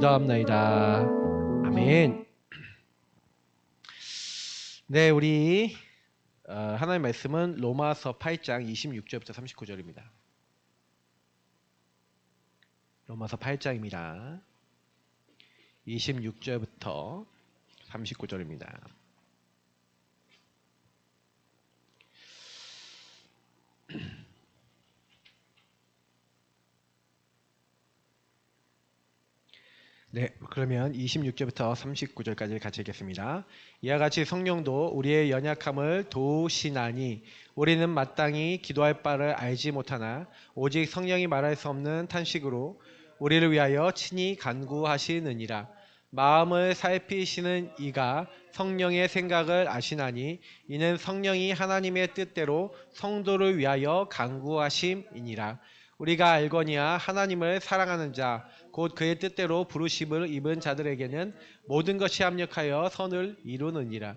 기도합나이다. 아멘. 네, 우리 하나님의 말씀은 로마서 8장 26절부터 39절입니다. 로마서 8장입니다. 26절부터 39절입니다. 네, 그러면 26절부터 39절까지 같이 읽겠습니다. 이와 같이 성령도 우리의 연약함을 도우시나니 우리는 마땅히 기도할 바를 알지 못하나 오직 성령이 말할 수 없는 탄식으로 우리를 위하여 친히 간구하시느니라. 마음을 살피시는 이가 성령의 생각을 아시나니 이는 성령이 하나님의 뜻대로 성도를 위하여 간구하심이니라. 우리가 알거니와 하나님을 사랑하는 자 곧 그의 뜻대로 부르심을 입은 자들에게는 모든 것이 합력하여 선을 이루느니라.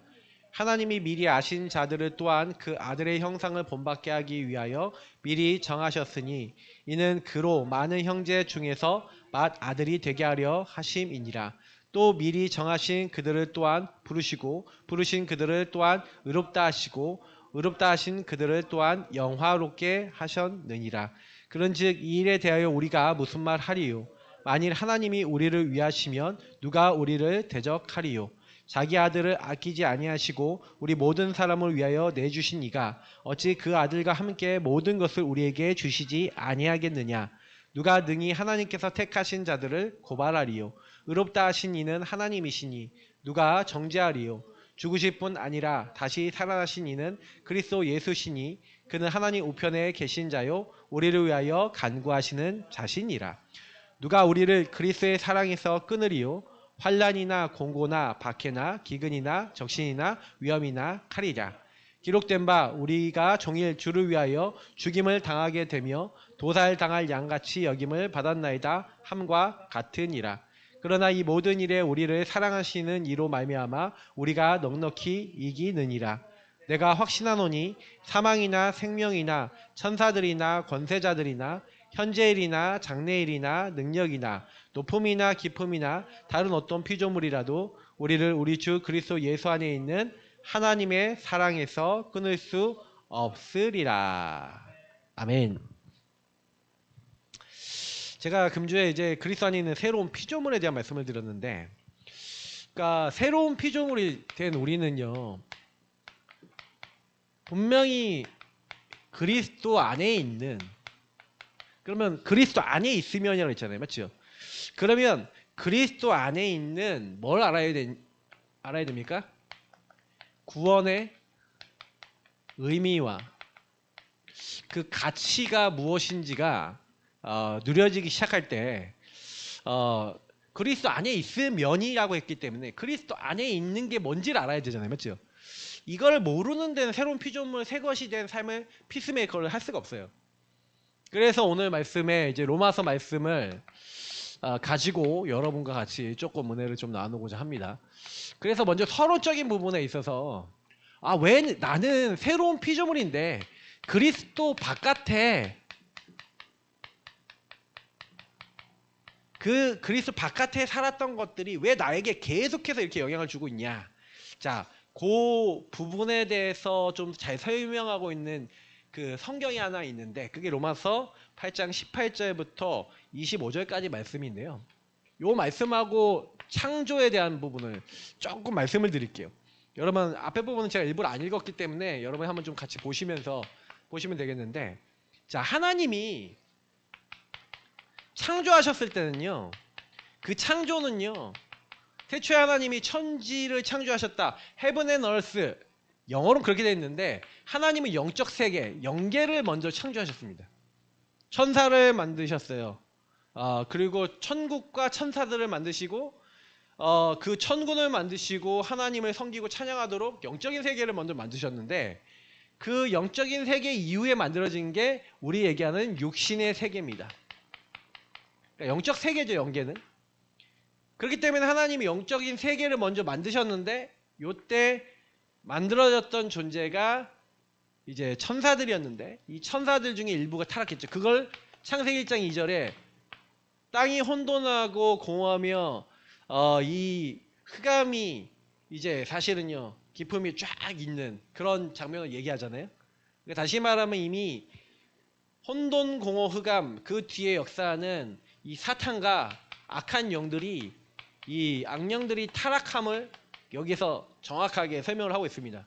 하나님이 미리 아신 자들을 또한 그 아들의 형상을 본받게 하기 위하여 미리 정하셨으니 이는 그로 많은 형제 중에서 맏아들이 되게 하려 하심이니라. 또 미리 정하신 그들을 또한 부르시고 부르신 그들을 또한 의롭다 하시고 의롭다 하신 그들을 또한 영화롭게 하셨느니라. 그런즉 이 일에 대하여 우리가 무슨 말 하리요? 만일 하나님이 우리를 위하시면 누가 우리를 대적하리요? 자기 아들을 아끼지 아니하시고 우리 모든 사람을 위하여 내주신 이가 어찌 그 아들과 함께 모든 것을 우리에게 주시지 아니하겠느냐? 누가 능히 하나님께서 택하신 자들을 고발하리요? 의롭다 하신 이는 하나님이시니 누가 정죄하리요? 죽으실 뿐 아니라 다시 살아나신 이는 그리스도 예수시니 그는 하나님 우편에 계신 자요 우리를 위하여 간구하시는 자신이라. 누가 우리를 그리스도의 사랑에서 끊으리요? 환난이나 공고나 박해나 기근이나 적신이나 위험이나 칼이랴. 기록된 바 우리가 종일 주를 위하여 죽임을 당하게 되며 도살당할 양같이 여김을 받았나이다 함과 같으니라. 그러나 이 모든 일에 우리를 사랑하시는 이로 말미암아 우리가 넉넉히 이기느니라. 내가 확신하노니 사망이나 생명이나 천사들이나 권세자들이나 현재일이나 장래일이나 능력이나 높음이나 깊음이나 다른 어떤 피조물이라도 우리를 우리 주 그리스도 예수 안에 있는 하나님의 사랑에서 끊을 수 없으리라. 아멘. 제가 금주에 이제 그리스도 안에 있는 새로운 피조물에 대한 말씀을 드렸는데, 그러니까 새로운 피조물이 된 우리는요, 분명히 그리스도 안에 있는, 그러면 그리스도 안에 있으면이라고 했잖아요, 맞죠? 그러면 그리스도 안에 있는 뭘 알아야 됩니까? 구원의 의미와 그 가치가 무엇인지가 누려지기 시작할 때 그리스도 안에 있으면이라고 했기 때문에 그리스도 안에 있는 게 뭔지를 알아야 되잖아요, 맞죠? 이걸 모르는 데는 새로운 피조물, 새 것이 된 삶을 피스메이커를 할 수가 없어요. 그래서 오늘 말씀에 이제 로마서 말씀을 가지고 여러분과 같이 조금 은혜를 좀 나누고자 합니다. 그래서 먼저 서론적인 부분에 있어서 왜 나는 새로운 피조물인데 그리스도 바깥에 그리스도 바깥에 살았던 것들이 왜 나에게 계속해서 이렇게 영향을 주고 있냐? 자, 그 부분에 대해서 좀 잘 설명하고 있는 그 성경이 하나 있는데 그게 로마서 8장 18절부터 25절까지 말씀인데요. 요 말씀하고 창조에 대한 부분을 조금 말씀을 드릴게요. 여러분 앞에 부분은 제가 일부러 안 읽었기 때문에 여러분 한번 좀 같이 보시면서 보시면 되겠는데, 자, 하나님이 창조하셨을 때는요, 그 창조는요, 태초에 하나님이 천지를 창조하셨다. Heaven and Earth, 영어로는 그렇게 되어 있는데 하나님은 영적 세계, 영계를 먼저 창조하셨습니다. 천사를 만드셨어요. 그리고 천국과 천사들을 만드시고 그 천군을 만드시고 하나님을 섬기고 찬양하도록 영적인 세계를 먼저 만드셨는데, 그 영적인 세계 이후에 만들어진 게 우리 얘기하는 육신의 세계입니다. 그러니까 영적 세계죠, 영계는. 그렇기 때문에 하나님이 영적인 세계를 먼저 만드셨는데 요때 만들어졌던 존재가 이제 천사들이었는데 이 천사들 중에 일부가 타락했죠. 그걸 창세기 1장 2절에 땅이 혼돈하고 공허하며 이 흑암이 이제 사실은요 기품이 쫙 있는 그런 장면을 얘기하잖아요. 그러니까 다시 말하면 이미 혼돈 공허 흑암 그 뒤에 역사는 이 사탄과 악한 영들이 이 악령들이 타락함을 여기서 정확하게 설명을 하고 있습니다.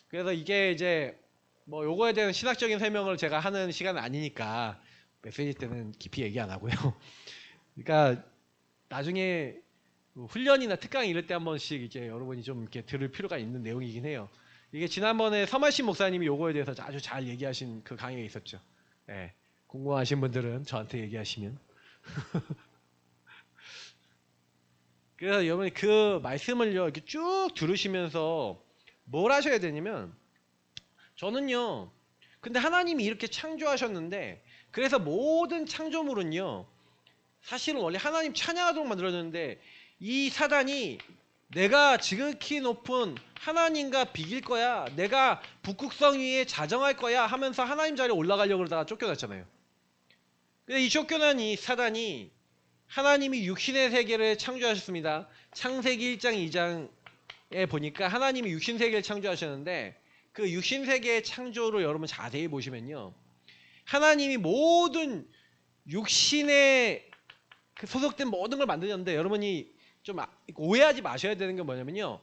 그래서 이게 이제 뭐 요거에 대한 신학적인 설명을 제가 하는 시간은 아니니까 메시지 때는 깊이 얘기 안 하고요. 그러니까 나중에 훈련이나 특강 이럴 때 한 번씩 이제 여러분이 좀 이렇게 들을 필요가 있는 내용이긴 해요. 이게 지난번에 서만신 목사님이 요거에 대해서 아주 잘 얘기하신 그 강의가 있었죠. 예. 궁금하신 분들은 저한테 얘기하시면. 그래서 여러분이 그 말씀을요 이렇게 쭉 들으시면서 뭘 하셔야 되냐면 저는요 근데 하나님이 이렇게 창조하셨는데 그래서 모든 창조물은요 사실은 원래 하나님 찬양하도록 만들어졌는데 이 사단이 내가 지극히 높은 하나님과 비길 거야 내가 북극성 위에 자정할 거야 하면서 하나님 자리에 올라가려고 그러다가 쫓겨났잖아요. 근데 이 쫓겨난 이 사단이 하나님이 육신의 세계를 창조하셨습니다. 창세기 1장 2장에 보니까 하나님이 육신 세계를 창조하셨는데 그 육신 세계의 창조를 여러분 자세히 보시면요 하나님이 모든 육신에 그 소속된 모든 걸 만드셨는데 여러분이 좀 오해하지 마셔야 되는 게 뭐냐면요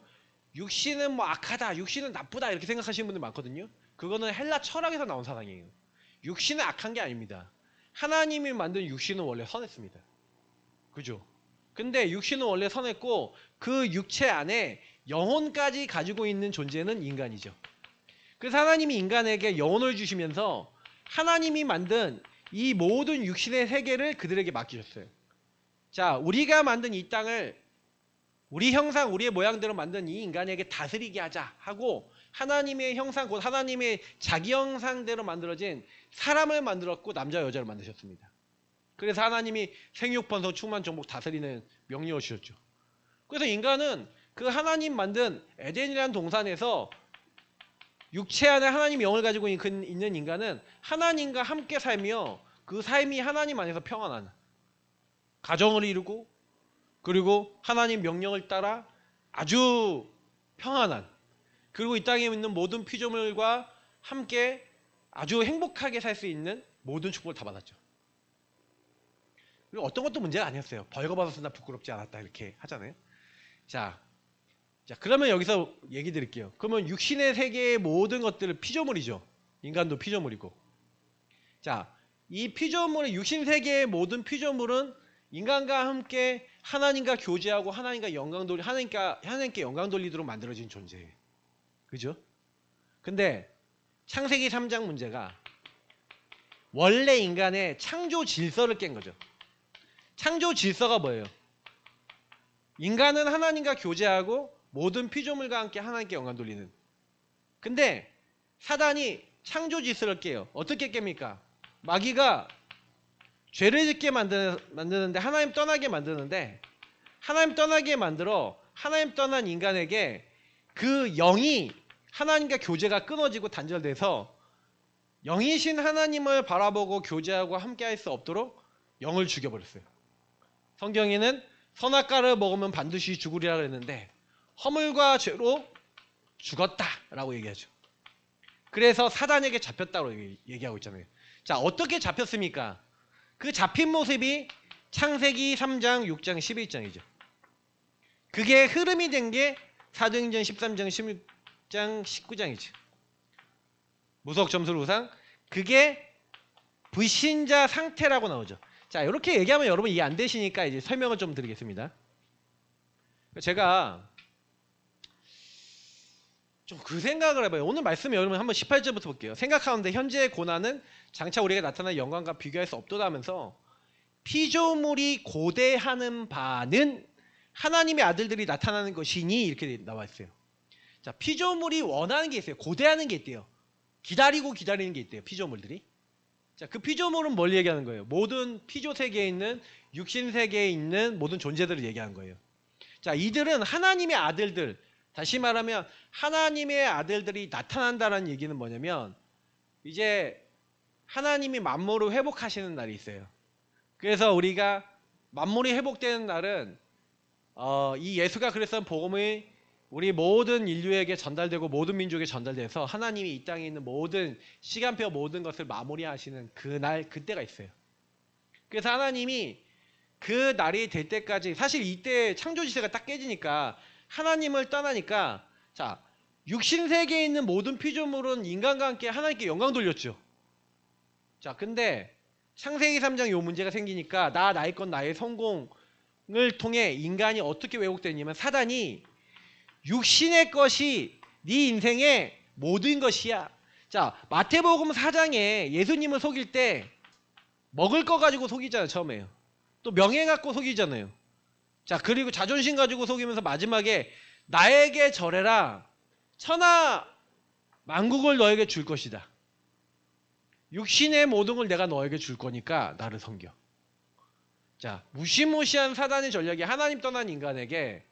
육신은 뭐 악하다 육신은 나쁘다 이렇게 생각하시는 분들 많거든요. 그거는 헬라 철학에서 나온 사상이에요. 육신은 악한 게 아닙니다. 하나님이 만든 육신은 원래 선했습니다. 그죠? 근데 육신은 원래 선했고 그 육체 안에 영혼까지 가지고 있는 존재는 인간이죠. 그래서 하나님이 인간에게 영혼을 주시면서 하나님이 만든 이 모든 육신의 세계를 그들에게 맡기셨어요. 자, 우리가 만든 이 땅을 우리 형상, 우리의 모양대로 만든 이 인간에게 다스리게 하자 하고 하나님의 형상, 곧 하나님의 자기 형상대로 만들어진 사람을 만들었고 남자 여자를 만드셨습니다. 그래서 하나님이 생육, 번성, 충만, 정복, 다스리는 명령을 주셨죠. 그래서 인간은 그 하나님 만든 에덴이라는 동산에서 육체 안에 하나님 영을 가지고 있는 인간은 하나님과 함께 살며 그 삶이 하나님 안에서 평안한 가정을 이루고 그리고 하나님 명령을 따라 아주 평안한 그리고 이 땅에 있는 모든 피조물과 함께 아주 행복하게 살 수 있는 모든 축복을 다 받았죠. 그리고 어떤 것도 문제가 아니었어요. 벌거벗었으나 부끄럽지 않았다 이렇게 하잖아요. 자, 그러면 여기서 얘기 드릴게요. 그러면 육신의 세계의 모든 것들은 피조물이죠. 인간도 피조물이고. 자, 이 피조물의 육신 세계의 모든 피조물은 인간과 함께 하나님과 교제하고 하나님께 영광 돌리도록 만들어진 존재예요. 그죠? 근데 창세기 3장 문제가 원래 인간의 창조 질서를 깬 거죠. 창조 질서가 뭐예요? 인간은 하나님과 교제하고 모든 피조물과 함께 하나님께 영광 돌리는. 근데 사단이 창조 질서를 깨요. 어떻게 깹니까? 마귀가 죄를 짓게 만드는데 하나님 떠나게 만드는데 하나님 떠나게 만들어 하나님 떠난 인간에게 그 영이 하나님과 교제가 끊어지고 단절돼서 영이신 하나님을 바라보고 교제하고 함께할 수 없도록 영을 죽여버렸어요. 성경에는 선악과를 먹으면 반드시 죽으리라 그랬는데 허물과 죄로 죽었다라고 얘기하죠. 그래서 사단에게 잡혔다고 얘기하고 있잖아요. 자, 어떻게 잡혔습니까? 그 잡힌 모습이 창세기 3장, 6장, 11장이죠. 그게 흐름이 된 게 사도행전 13장, 16장, 19장이죠. 무속 점술 우상. 그게 불신자 상태라고 나오죠. 자, 이렇게 얘기하면 여러분 이해 안 되시니까 이제 설명을 좀 드리겠습니다. 제가 좀 그 생각을 해봐요. 오늘 말씀 여러분 한번 18절부터 볼게요. 생각하는데 현재의 고난은 장차 우리에게 나타난 영광과 비교할 수 없도다면서 피조물이 고대하는 바는 하나님의 아들들이 나타나는 것이니 이렇게 나와 있어요. 자, 피조물이 원하는 게 있어요. 고대하는 게 있대요. 기다리는 게 있대요. 피조물들이. 자, 그 피조물은 뭘 얘기하는 거예요? 모든 피조 세계에 있는 육신 세계에 있는 모든 존재들을 얘기하는 거예요. 자, 이들은 하나님의 아들들, 다시 말하면 하나님의 아들들이 나타난다는 얘기는 뭐냐면 이제 하나님이 만물을 회복하시는 날이 있어요. 그래서 우리가 만물이 회복되는 날은 이 예수가 그랬던 복음이 우리 모든 인류에게 전달되고 모든 민족에게 전달돼서 하나님이 이 땅에 있는 모든 시간표 모든 것을 마무리하시는 그날 그때가 있어요. 그래서 하나님이 그 날이 될 때까지 사실 이때 창조지세가 딱 깨지니까 하나님을 떠나니까 자 육신 세계에 있는 모든 피조물은 인간과 함께 하나님께 영광 돌렸죠. 자 근데 창세기 3장 요 문제가 생기니까 나의 것 나의 성공을 통해 인간이 어떻게 왜곡됐냐면 사단이 육신의 것이 네 인생의 모든 것이야. 자 마태복음 4장에 예수님을 속일 때 먹을 거 가지고 속이잖아요. 처음에요. 또 명예 갖고 속이잖아요. 자 그리고 자존심 가지고 속이면서 마지막에 나에게 절해라. 천하 만국을 너에게 줄 것이다. 육신의 모든 걸 내가 너에게 줄 거니까 나를 섬겨. 자 무시무시한 사단의 전략이 하나님 떠난 인간에게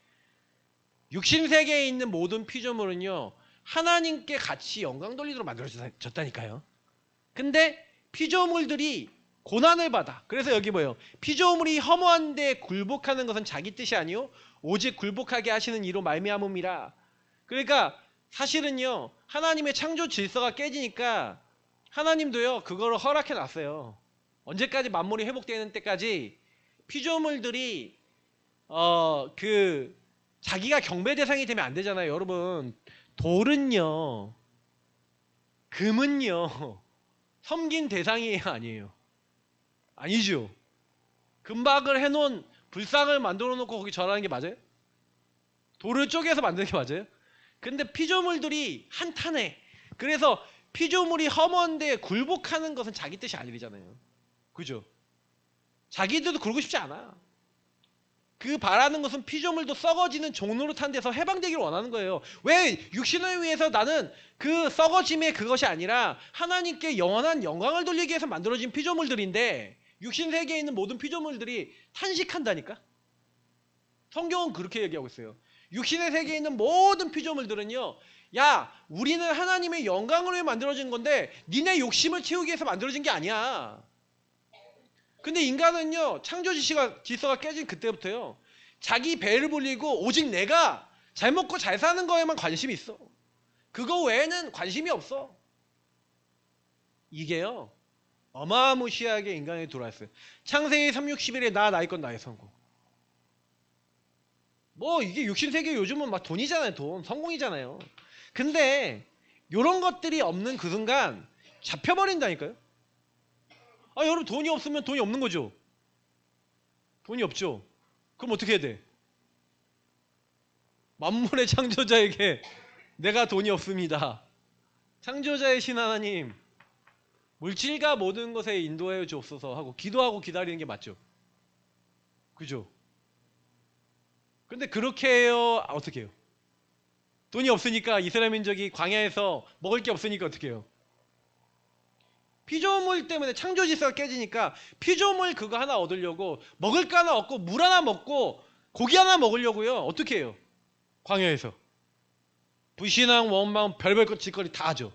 육신 세계에 있는 모든 피조물은요 하나님께 같이 영광 돌리도록 만들어졌다니까요. 근데 피조물들이 고난을 받아. 그래서 여기 뭐예요? 피조물이 허무한데 굴복하는 것은 자기 뜻이 아니요 오직 굴복하게 하시는 이로 말미암음이라. 그러니까 사실은요 하나님의 창조 질서가 깨지니까 하나님도요 그거를 허락해 놨어요. 언제까지 만물이 회복되는 때까지 피조물들이 자기가 경배 대상이 되면 안 되잖아요. 여러분 돌은요 금은요 섬긴 대상이 아니에요. 아니죠. 금박을 해놓은 불상을 만들어 놓고 거기 절하는 게 맞아요? 돌을 쪼개서 만드는 게 맞아요? 근데 피조물들이 한탄해. 그래서 피조물이 허무한데 굴복하는 것은 자기 뜻이 아니잖아요. 그죠? 자기들도 그러고 싶지 않아. 그 바라는 것은 피조물도 썩어지는 종노릇한 데서 해방되기를 원하는 거예요. 왜? 육신을 위해서 나는 그 썩어짐의 그것이 아니라 하나님께 영원한 영광을 돌리기 위해서 만들어진 피조물들인데 육신 세계에 있는 모든 피조물들이 탄식한다니까? 성경은 그렇게 얘기하고 있어요. 육신의 세계에 있는 모든 피조물들은요 야 우리는 하나님의 영광을 위해 만들어진 건데 니네 욕심을 채우기 위해서 만들어진 게 아니야. 근데 인간은요 창조 질서가 깨진 그때부터요 자기 배를 불리고 오직 내가 잘 먹고 잘 사는 거에만 관심이 있어. 그거 외에는 관심이 없어. 이게요 어마무시하게 인간에 들어왔어요. 창세기 3:61에 나의 것 나의 성공. 뭐 이게 육신세계 요즘은 막 돈이잖아요. 돈 성공이잖아요. 근데 요런 것들이 없는 그 순간 잡혀버린다니까요. 아 여러분 돈이 없으면 돈이 없는 거죠. 돈이 없죠. 그럼 어떻게 해야 돼? 만물의 창조자에게 내가 돈이 없습니다. 창조자의 신 하나님 물질과 모든 것에 인도하여 주옵소서 하고 기도하고 기다리는 게 맞죠. 그죠? 근데 그렇게 해요? 어떻게 해요? 돈이 없으니까 이스라엘 민족이 광야에서 먹을 게 없으니까 어떻게 해요? 피조물 때문에 창조 질서가 깨지니까 피조물 그거 하나 얻으려고 먹을 거 하나 얻고 물 하나 먹고 고기 하나 먹으려고요. 어떻게 해요? 광야에서 불신앙 원망 별별 것 짓거리 다 하죠.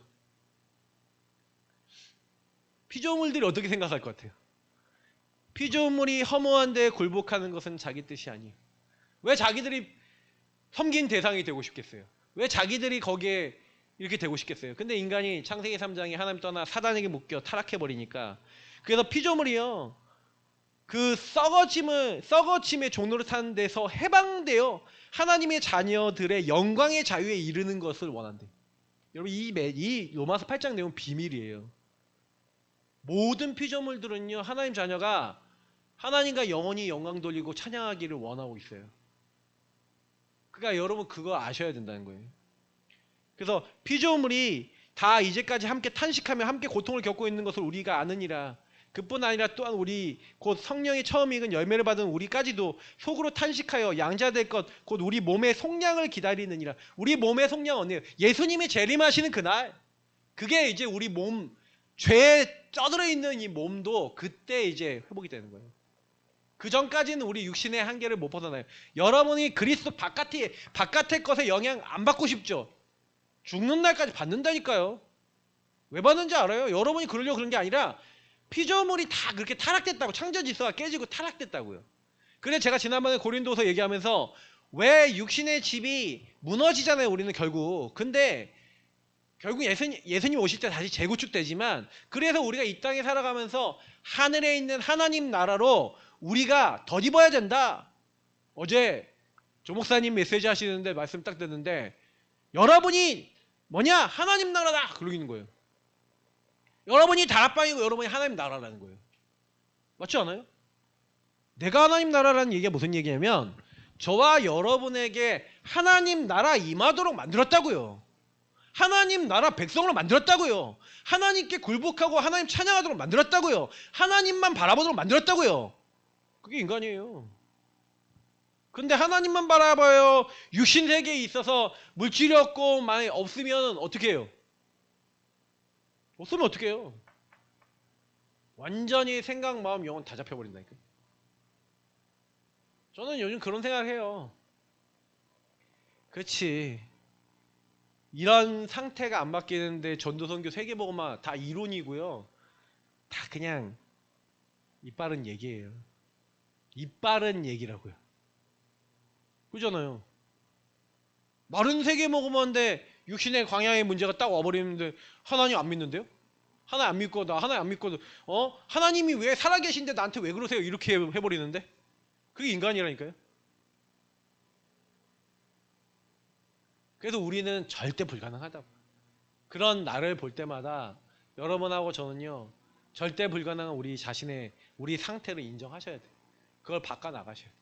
피조물들이 어떻게 생각할 것 같아요? 피조물이 허무한데 굴복하는 것은 자기 뜻이 아니에요. 왜 자기들이 섬긴 대상이 되고 싶겠어요? 왜 자기들이 거기에 이렇게 되고 싶겠어요? 근데 인간이 창세기 3장에 하나님 떠나 사단에게 묶여 타락해버리니까 그래서 피조물이요 그 썩어짐의 종로를 타는 데서 해방되어 하나님의 자녀들의 영광의 자유에 이르는 것을 원한대. 여러분 이 로마서 8장 내용 비밀이에요. 모든 피조물들은요 하나님 자녀가 하나님과 영원히 영광 돌리고 찬양하기를 원하고 있어요. 그러니까 여러분 그거 아셔야 된다는 거예요. 그래서 피조물이 다 이제까지 함께 탄식하며 함께 고통을 겪고 있는 것을 우리가 아느니라. 그뿐 아니라 또한 우리 곧 성령의 처음 익은 열매를 받은 우리까지도 속으로 탄식하여 양자될 것 곧 우리 몸의 속량을 기다리느니라. 우리 몸의 속량 언니예요. 예수님이 재림하시는 그날 그게 이제 우리 몸 죄에 쩌들어 있는 이 몸도 그때 이제 회복이 되는 거예요. 그 전까지는 우리 육신의 한계를 못 벗어나요. 여러분이 그리스도 바깥의 것에 영향 안 받고 싶죠? 죽는 날까지 받는다니까요. 왜 받는지 알아요? 여러분이 그러려고 그런 게 아니라 피조물이 다 그렇게 타락됐다고. 창조 질서가 깨지고 타락됐다고요. 그래서 제가 지난번에 고린도서 얘기하면서 왜 육신의 집이 무너지잖아요. 우리는 결국. 근데 결국 예수님 오실 때 다시 재구축되지만, 그래서 우리가 이 땅에 살아가면서 하늘에 있는 하나님 나라로 우리가 덧입어야 된다. 어제 조 목사님 메시지 하시는데 말씀 딱 듣는데, 여러분이 뭐냐? 하나님 나라다! 그러기는 거예요. 여러분이 다락방이고 여러분이 하나님 나라라는 거예요. 맞지 않아요? 내가 하나님 나라라는 얘기가 무슨 얘기냐면, 저와 여러분에게 하나님 나라 임하도록 만들었다고요. 하나님 나라 백성으로 만들었다고요. 하나님께 굴복하고 하나님 찬양하도록 만들었다고요. 하나님만 바라보도록 만들었다고요. 그게 인간이에요. 근데 하나님만 바라봐요. 육신 세계에 있어서 물질이 없고 많이 없으면 어떻게 해요? 없으면 어떻게 해요? 완전히 생각, 마음, 영혼 다 잡혀버린다니까. 저는 요즘 그런 생각을 해요. 그렇지. 이런 상태가 안 바뀌는데 전도선교 세계복음화 다 이론이고요. 다 그냥 입 바른 얘기예요. 입 바른 얘기라고요. 그잖아요. 마른 세계복음화인데 육신의 광야의 문제가 딱 와버리는데 하나님 안 믿는데요? 하나님 안 믿고 나 하나님 안 믿고 하나님이 왜 살아계신데 나한테 왜 그러세요? 이렇게 해버리는데 그게 인간이라니까요. 그래서 우리는 절대 불가능하다고. 그런 나를 볼 때마다 여러분하고 저는요, 절대 불가능한 우리 자신의 우리 상태를 인정하셔야 돼요. 그걸 바꿔 나가셔야 돼요.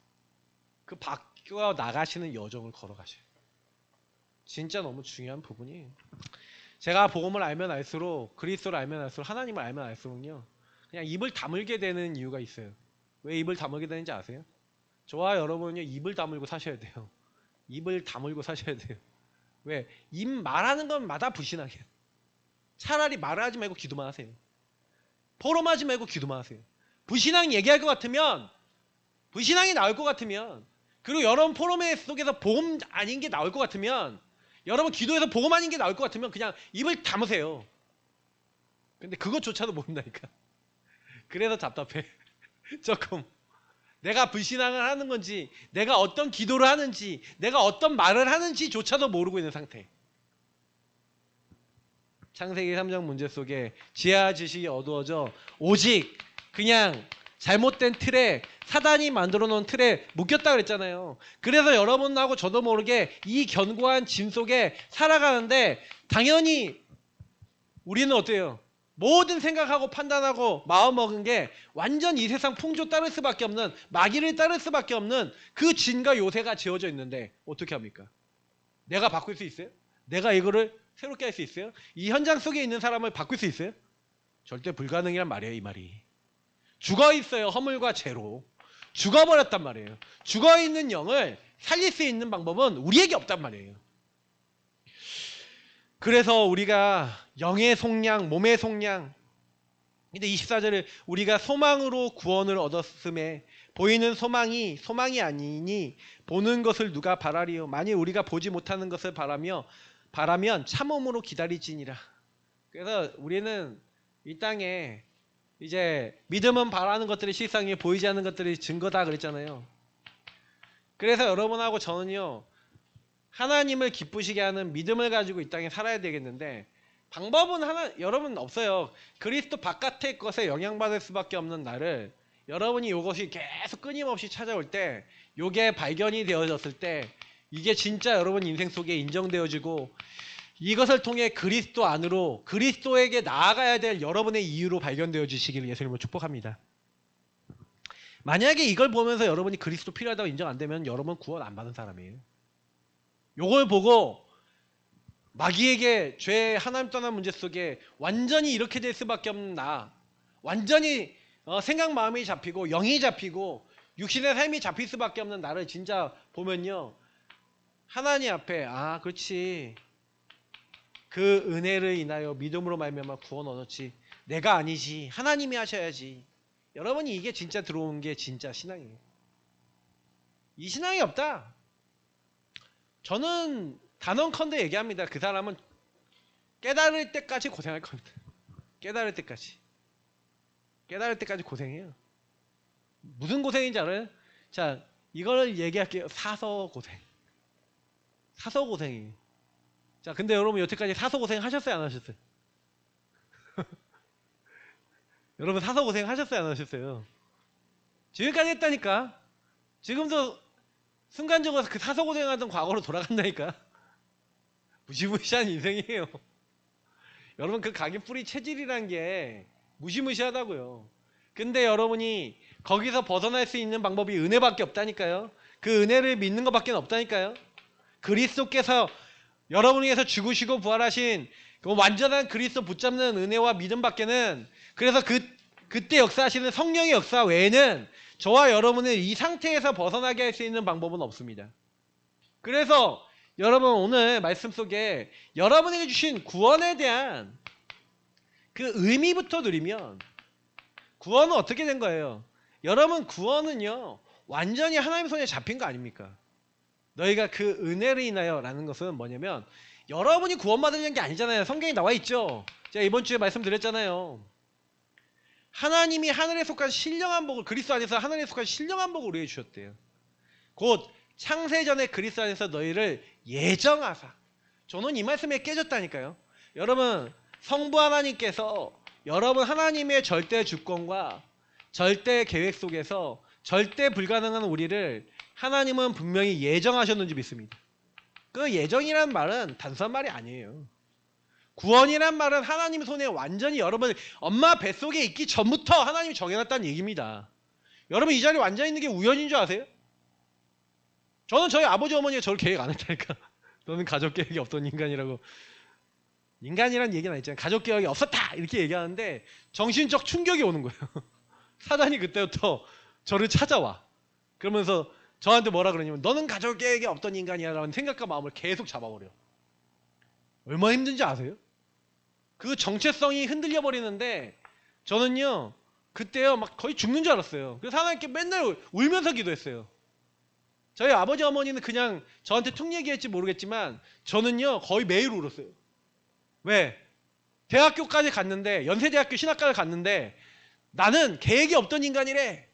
그 바꿔 나가시는 여정을 걸어가셔야 돼요. 진짜 너무 중요한 부분이에요. 제가 복음을 알면 알수록, 그리스도를 알면 알수록, 하나님을 알면 알수록요, 그냥 입을 다물게 되는 이유가 있어요. 왜 입을 다물게 되는지 아세요? 저와 여러분은요, 입을 다물고 사셔야 돼요. 입을 다물고 사셔야 돼요. 왜? 입 말하는 것마다 불신하게. 차라리 말을 하지 말고 기도만 하세요. 포럼하지 말고 기도만 하세요. 불신앙 얘기할 것 같으면, 불신앙이 나올 것 같으면, 그리고 여러분 포럼의 속에서 복음 아닌 게 나올 것 같으면, 여러분 기도에서 복음 아닌 게 나올 것 같으면 그냥 입을 다무세요. 근데 그것조차도 모른다니까. 그래서 답답해. 조금. 내가 불신앙을 하는 건지, 내가 어떤 기도를 하는지, 내가 어떤 말을 하는지조차도 모르고 있는 상태. 창세기 3장 문제 속에 지혜와 지식이 어두워져 오직 그냥 잘못된 틀에, 사단이 만들어 놓은 틀에 묶였다 그랬잖아요. 그래서 여러분하고 저도 모르게 이 견고한 짐 속에 살아가는데, 당연히 우리는 어때요? 모든 생각하고 판단하고 마음 먹은 게 완전 이 세상 풍조 따를 수밖에 없는, 마귀를 따를 수밖에 없는 그 진과 요새가 지어져 있는데 어떻게 합니까? 내가 바꿀 수 있어요? 내가 이거를 새롭게 할 수 있어요? 이 현장 속에 있는 사람을 바꿀 수 있어요? 절대 불가능이란 말이에요. 이 말이 죽어 있어요. 허물과 죄로 죽어버렸단 말이에요. 죽어 있는 영을 살릴 수 있는 방법은 우리에게 없단 말이에요. 그래서 우리가 영의 속량, 몸의 속량. 근데 24절에 우리가 소망으로 구원을 얻었음에 보이는 소망이 아니니 보는 것을 누가 바라리요. 만일 우리가 보지 못하는 것을 바라면 참음으로 기다리지니라. 그래서 우리는 이 땅에 이제 믿음은 바라는 것들이 실상이, 보이지 않는 것들이 증거다 그랬잖아요. 그래서 여러분하고 저는요, 하나님을 기쁘시게 하는 믿음을 가지고 이 땅에 살아야 되겠는데, 방법은 여러분 없어요. 그리스도 바깥의 것에 영향받을 수밖에 없는 나를, 여러분이 이것이 계속 끊임없이 찾아올 때, 이게 발견이 되어졌을 때, 이게 진짜 여러분 인생 속에 인정되어지고, 이것을 통해 그리스도 안으로, 그리스도에게 나아가야 될 여러분의 이유로 발견되어지시기를 예수님으로 축복합니다. 만약에 이걸 보면서 여러분이 그리스도 필요하다고 인정 안 되면 여러분 구원 안 받은 사람이에요. 요걸 보고 마귀에게, 죄, 하나님 떠난 문제 속에 완전히 이렇게 될 수밖에 없는 나, 완전히 생각 마음이 잡히고 영이 잡히고 육신의 삶이 잡힐 수밖에 없는 나를 진짜 보면요, 하나님 앞에 그렇지, 그 은혜를 인하여 믿음으로 말미암아 구원 얻었지, 내가 아니지 하나님이 하셔야지. 여러분이 이게 진짜 들어온 게 진짜 신앙이에요. 이 신앙이 없다, 저는 단언컨대 얘기합니다. 그 사람은 깨달을 때까지 고생할 겁니다. 깨달을 때까지 고생해요. 무슨 고생인지 알아요? 자, 이걸 얘기할게요. 사서고생. 사서고생이. 자, 근데 여러분 여태까지 사서고생 하셨어요, 안 하셨어요? 여러분 사서고생 하셨어요, 안 하셨어요? 지금까지 했다니까. 지금도 순간적으로 그 사서고생하던 과거로 돌아간다니까. 무시무시한 인생이에요. 여러분 그 각인 뿌리 체질이란 게 무시무시하다고요. 근데 여러분이 거기서 벗어날 수 있는 방법이 은혜밖에 없다니까요. 그 은혜를 믿는 것밖에 없다니까요. 그리스도께서 여러분을 위해서 죽으시고 부활하신 그 완전한 그리스도 붙잡는 은혜와 믿음밖에는, 그래서 그때 역사하시는 성령의 역사 외에는 저와 여러분을 이 상태에서 벗어나게 할 수 있는 방법은 없습니다. 그래서 여러분 오늘 말씀 속에 여러분에게 주신 구원에 대한 그 의미부터 누리면, 구원은 어떻게 된 거예요? 여러분 구원은요 완전히 하나님 손에 잡힌 거 아닙니까? 너희가 그 은혜를 인하여 라는 것은 뭐냐면 여러분이 구원받으려는 게 아니잖아요. 성경에 나와 있죠. 제가 이번 주에 말씀드렸잖아요. 하나님이 하늘에 속한 신령한 복을, 그리스도 안에서 하늘에 속한 신령한 복을 우리에게 주셨대요. 곧 창세전에 그리스도 안에서 너희를 예정하사. 저는 이 말씀에 깨졌다니까요. 여러분 성부 하나님께서 여러분 하나님의 절대 주권과 절대 계획 속에서 절대 불가능한 우리를 하나님은 분명히 예정하셨는지 믿습니다. 그 예정이란 말은 단순한 말이 아니에요. 구원이란 말은 하나님 손에 완전히 여러분 엄마 뱃속에 있기 전부터 하나님이 정해놨다는 얘기입니다. 여러분 이 자리에 완전히 있는 게 우연인 줄 아세요? 저는 저희 아버지 어머니가 저를 계획 안 했다니까. 너는 가족 계획이 없던 인간이라고. 인간이란 얘기는 아니잖아요. 가족 계획이 없었다 이렇게 얘기하는데 정신적 충격이 오는 거예요. 사단이 그때부터 저를 찾아와. 그러면서 저한테 뭐라 그러냐면 너는 가족 계획이 없던 인간이야 라는 생각과 마음을 계속 잡아버려. 얼마나 힘든지 아세요? 그 정체성이 흔들려 버리는데 저는요 그때요 막 거의 죽는 줄 알았어요. 그래서 하나님께 맨날 울면서 기도했어요. 저희 아버지 어머니는 그냥 저한테 툭 얘기했지 모르겠지만 저는요 거의 매일 울었어요. 왜? 대학교까지 갔는데, 연세대학교 신학과를 갔는데 나는 계획이 없던 인간이래.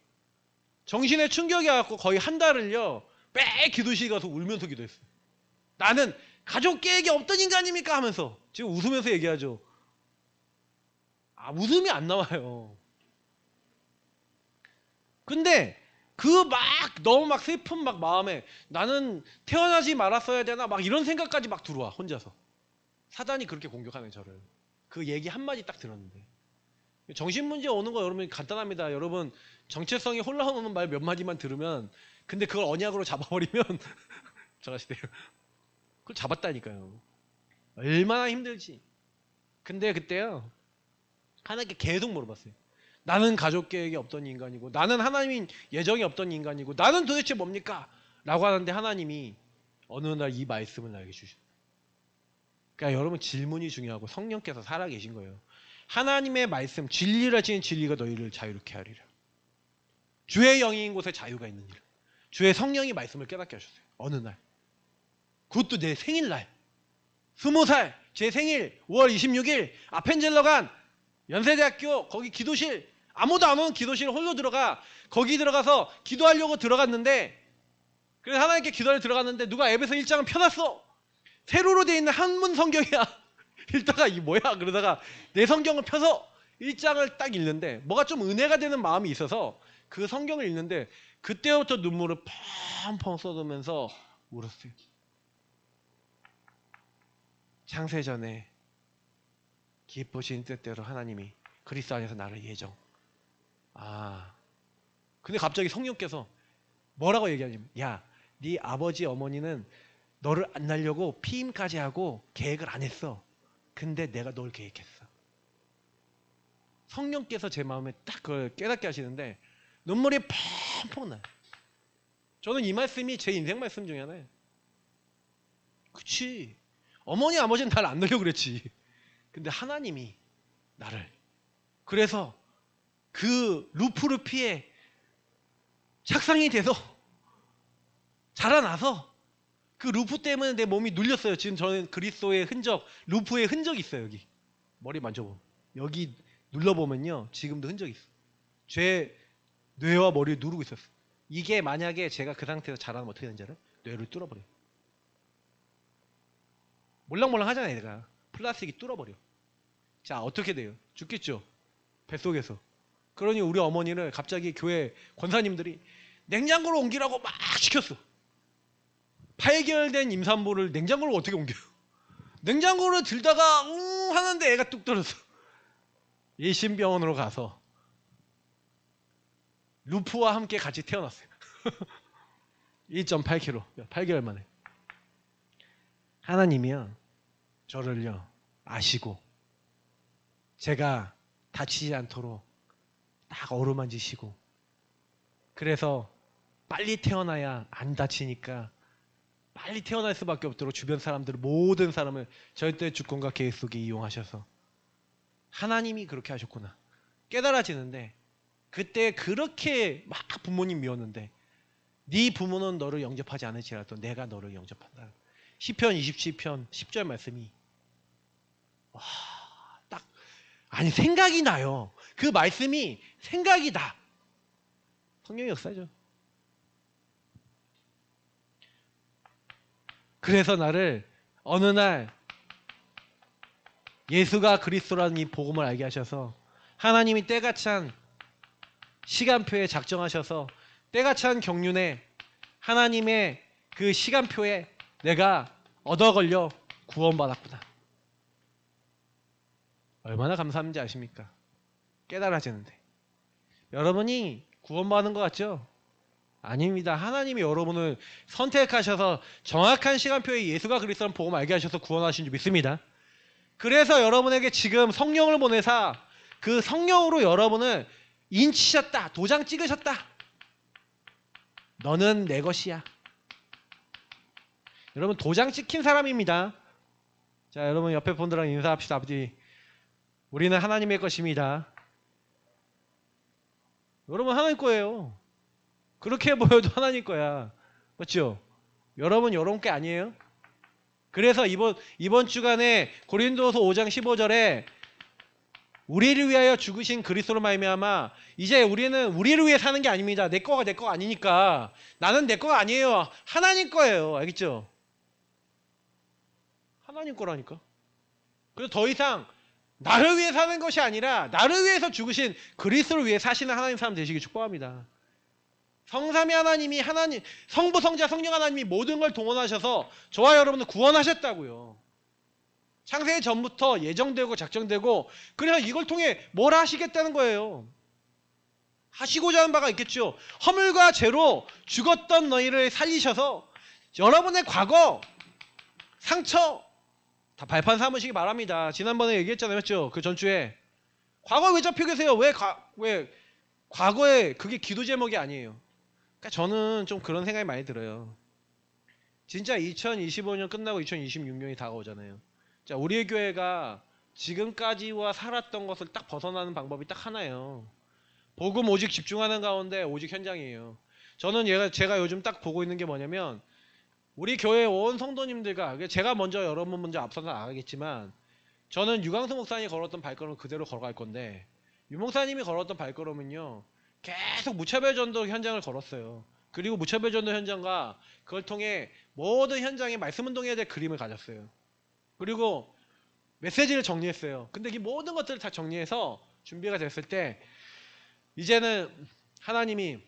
정신에 충격이 와갖고 거의 한 달을요 매 기도실 가서 울면서 기도했어요. 나는 가족 계획이 없던 인간입니까 하면서. 지금 웃으면서 얘기하죠. 웃음이 안 나와요. 근데 그 막 너무 막 슬픈 막 마음에 나는 태어나지 말았어야 되나 막 이런 생각까지 막 들어와 혼자서. 사단이 그렇게 공격하는 저를. 그 얘기 한마디 딱 들었는데. 정신문제 오는 거 여러분 간단합니다. 여러분 정체성이 혼란오는 말 몇 마디만 들으면, 근데 그걸 언약으로 잡아버리면 저하시대요. 그걸 잡았다니까요. 얼마나 힘들지. 근데 그때요 하나님께 계속 물어봤어요. 나는 가족 계획이 없던 인간이고 나는 하나님 예정이 없던 인간이고 나는 도대체 뭡니까? 라고 하는데 하나님이 어느 날 이 말씀을 나에게 주셨어요. 그러니까 여러분 질문이 중요하고 성령께서 살아계신 거예요. 하나님의 말씀, 진리라 지은 진리가 너희를 자유롭게 하리라. 주의 영인 곳에 자유가 있느니라. 주의 성령이 말씀을 깨닫게 하셨어요. 어느 날. 그것도 내 생일날. 20살 제 생일 5월 26일 아펜젤러간 연세대학교 거기 기도실, 아무도 안 오는 기도실 홀로 들어가. 거기 들어가서 기도하려고 들어갔는데, 그래서 하나님께 기도를 들어갔는데 누가 에베소 1장을 펴놨어. 세로로 되어 있는 한문 성경이야. 읽다가 이게 뭐야 그러다가 내 성경을 펴서 1장을 딱 읽는데 뭐가 좀 은혜가 되는 마음이 있어서 그 성경을 읽는데 그때부터 눈물을 펑펑 쏟으면서 울었어요. 창세전에 기쁘신 뜻대로 하나님이 그리스도 안에서 나를 예정. 근데 갑자기 성령께서 뭐라고 얘기하냐면, 야, 네 아버지 어머니는 너를 안 날려고 피임까지 하고 계획을 안 했어. 근데 내가 널 계획했어. 성령께서 제 마음에 딱 그걸 깨닫게 하시는데 눈물이 펑펑 나요. 저는 이 말씀이 제 인생 말씀 중에 하나예요. 그치, 어머니 아버지는 나를 안 날려고 그랬지. 근데 하나님이 나를. 그래서 그 루프를 피해 착상이 돼서 자라나서 그 루프 때문에 내 몸이 눌렸어요. 지금 저는 그리스도의 흔적, 루프의 흔적이 있어요. 여기 머리 만져보면 여기 눌러보면요 지금도 흔적이 있어요. 제 뇌와 머리를 누르고 있었어요. 이게 만약에 제가 그 상태에서 자라면 어떻게 되는지 알아요? 뇌를 뚫어버려요. 몰랑몰랑 하잖아요. 얘가 플라스틱이 뚫어버려. 자, 어떻게 돼요? 죽겠죠? 뱃속에서. 그러니 우리 어머니를 갑자기 교회 권사님들이 냉장고로 옮기라고 막 시켰어. 파열된 임산부를 냉장고로 어떻게 옮겨요? 냉장고를 들다가 하는데 애가 뚝 떨어졌어. 예신병원으로 가서 루프와 함께 같이 태어났어요. 1.8kg 8개월 만에. 하나님이요 저를요 아시고 제가 다치지 않도록 딱 어루만지시고, 그래서 빨리 태어나야 안 다치니까 빨리 태어날 수밖에 없도록 주변 사람들 모든 사람을 절대 주권과 계획 속에 이용하셔서 하나님이 그렇게 하셨구나 깨달아지는데, 그때 그렇게 막 부모님 미웠는데 네 부모는 너를 영접하지 않을지라도 내가 너를 영접한다. 시편 27편 10절 말씀이 와, 딱 아니 생각이 나요. 그 말씀이 생각이 나. 성령의 역사죠. 그래서 나를 어느 날 예수가 그리스도라는 이 복음을 알게 하셔서 하나님이 때가 찬 시간표에 작정하셔서 때가 찬 경륜에 하나님의 그 시간표에 내가 얻어 걸려 구원받았구나. 얼마나 감사한지 아십니까? 깨달아지는데. 여러분이 구원받은 것 같죠? 아닙니다. 하나님이 여러분을 선택하셔서 정확한 시간표에 예수가 그리스도라는 복음을 알게 하셔서 구원하신 줄 믿습니다. 그래서 여러분에게 지금 성령을 보내사 그 성령으로 여러분을 인치셨다. 도장 찍으셨다. 너는 내 것이야. 여러분 도장 찍힌 사람입니다. 자, 여러분 옆에 분들랑 인사합시다. 아버지, 우리는 하나님의 것입니다. 여러분 하나님 거예요. 그렇게 보여도 하나님 거야. 맞죠? 여러분 여러분 게 아니에요? 그래서 이번 주간에 고린도서 5장 15절에 우리를 위하여 죽으신 그리스도로 말미암아 이제 우리는 우리를 위해 사는 게 아닙니다. 내 거가 내 거 아니니까. 나는 내 거가 아니에요. 하나님 거예요. 알겠죠? 하나님 거라니까. 그래서 더 이상 나를 위해 사는 것이 아니라 나를 위해서 죽으신 그리스도를 위해 사시는 하나님 사람 되시길 축복합니다. 성삼위 하나님이 성부 성자 성령 하나님이 모든 걸 동원하셔서 저와 여러분을 구원하셨다고요. 창세 전부터 예정되고 작정되고, 그래서 이걸 통해 뭘 하시겠다는 거예요. 하시고자 하는 바가 있겠죠. 허물과 죄로 죽었던 너희를 살리셔서 여러분의 과거 상처 다 발판 삼으시기 바랍니다. 지난번에 얘기했잖아요. 맞죠? 그 전주에 과거 왜 잡혀 계세요? 왜 과거에 그게 기도 제목이 아니에요. 그러니까 저는 좀 그런 생각이 많이 들어요. 진짜 2025년 끝나고 2026년이 다가오잖아요. 자, 우리의 교회가 지금까지와 살았던 것을 딱 벗어나는 방법이 딱 하나예요. 복음 오직 집중하는 가운데 오직 현장이에요. 저는 제가 요즘 딱 보고 있는 게 뭐냐면, 우리 교회 온 성도님들과, 제가 먼저 여러분 먼저 앞서서 나가겠지만 저는 유광수 목사님이 걸었던 발걸음을 그대로 걸어갈 건데, 유 목사님이 걸었던 발걸음은요 계속 무차별 전도 현장을 걸었어요. 그리고 무차별 전도 현장과 그걸 통해 모든 현장에 말씀 운동해야 될 그림을 가졌어요. 그리고 메시지를 정리했어요. 근데 이 모든 것들을 다 정리해서 준비가 됐을 때 이제는 하나님이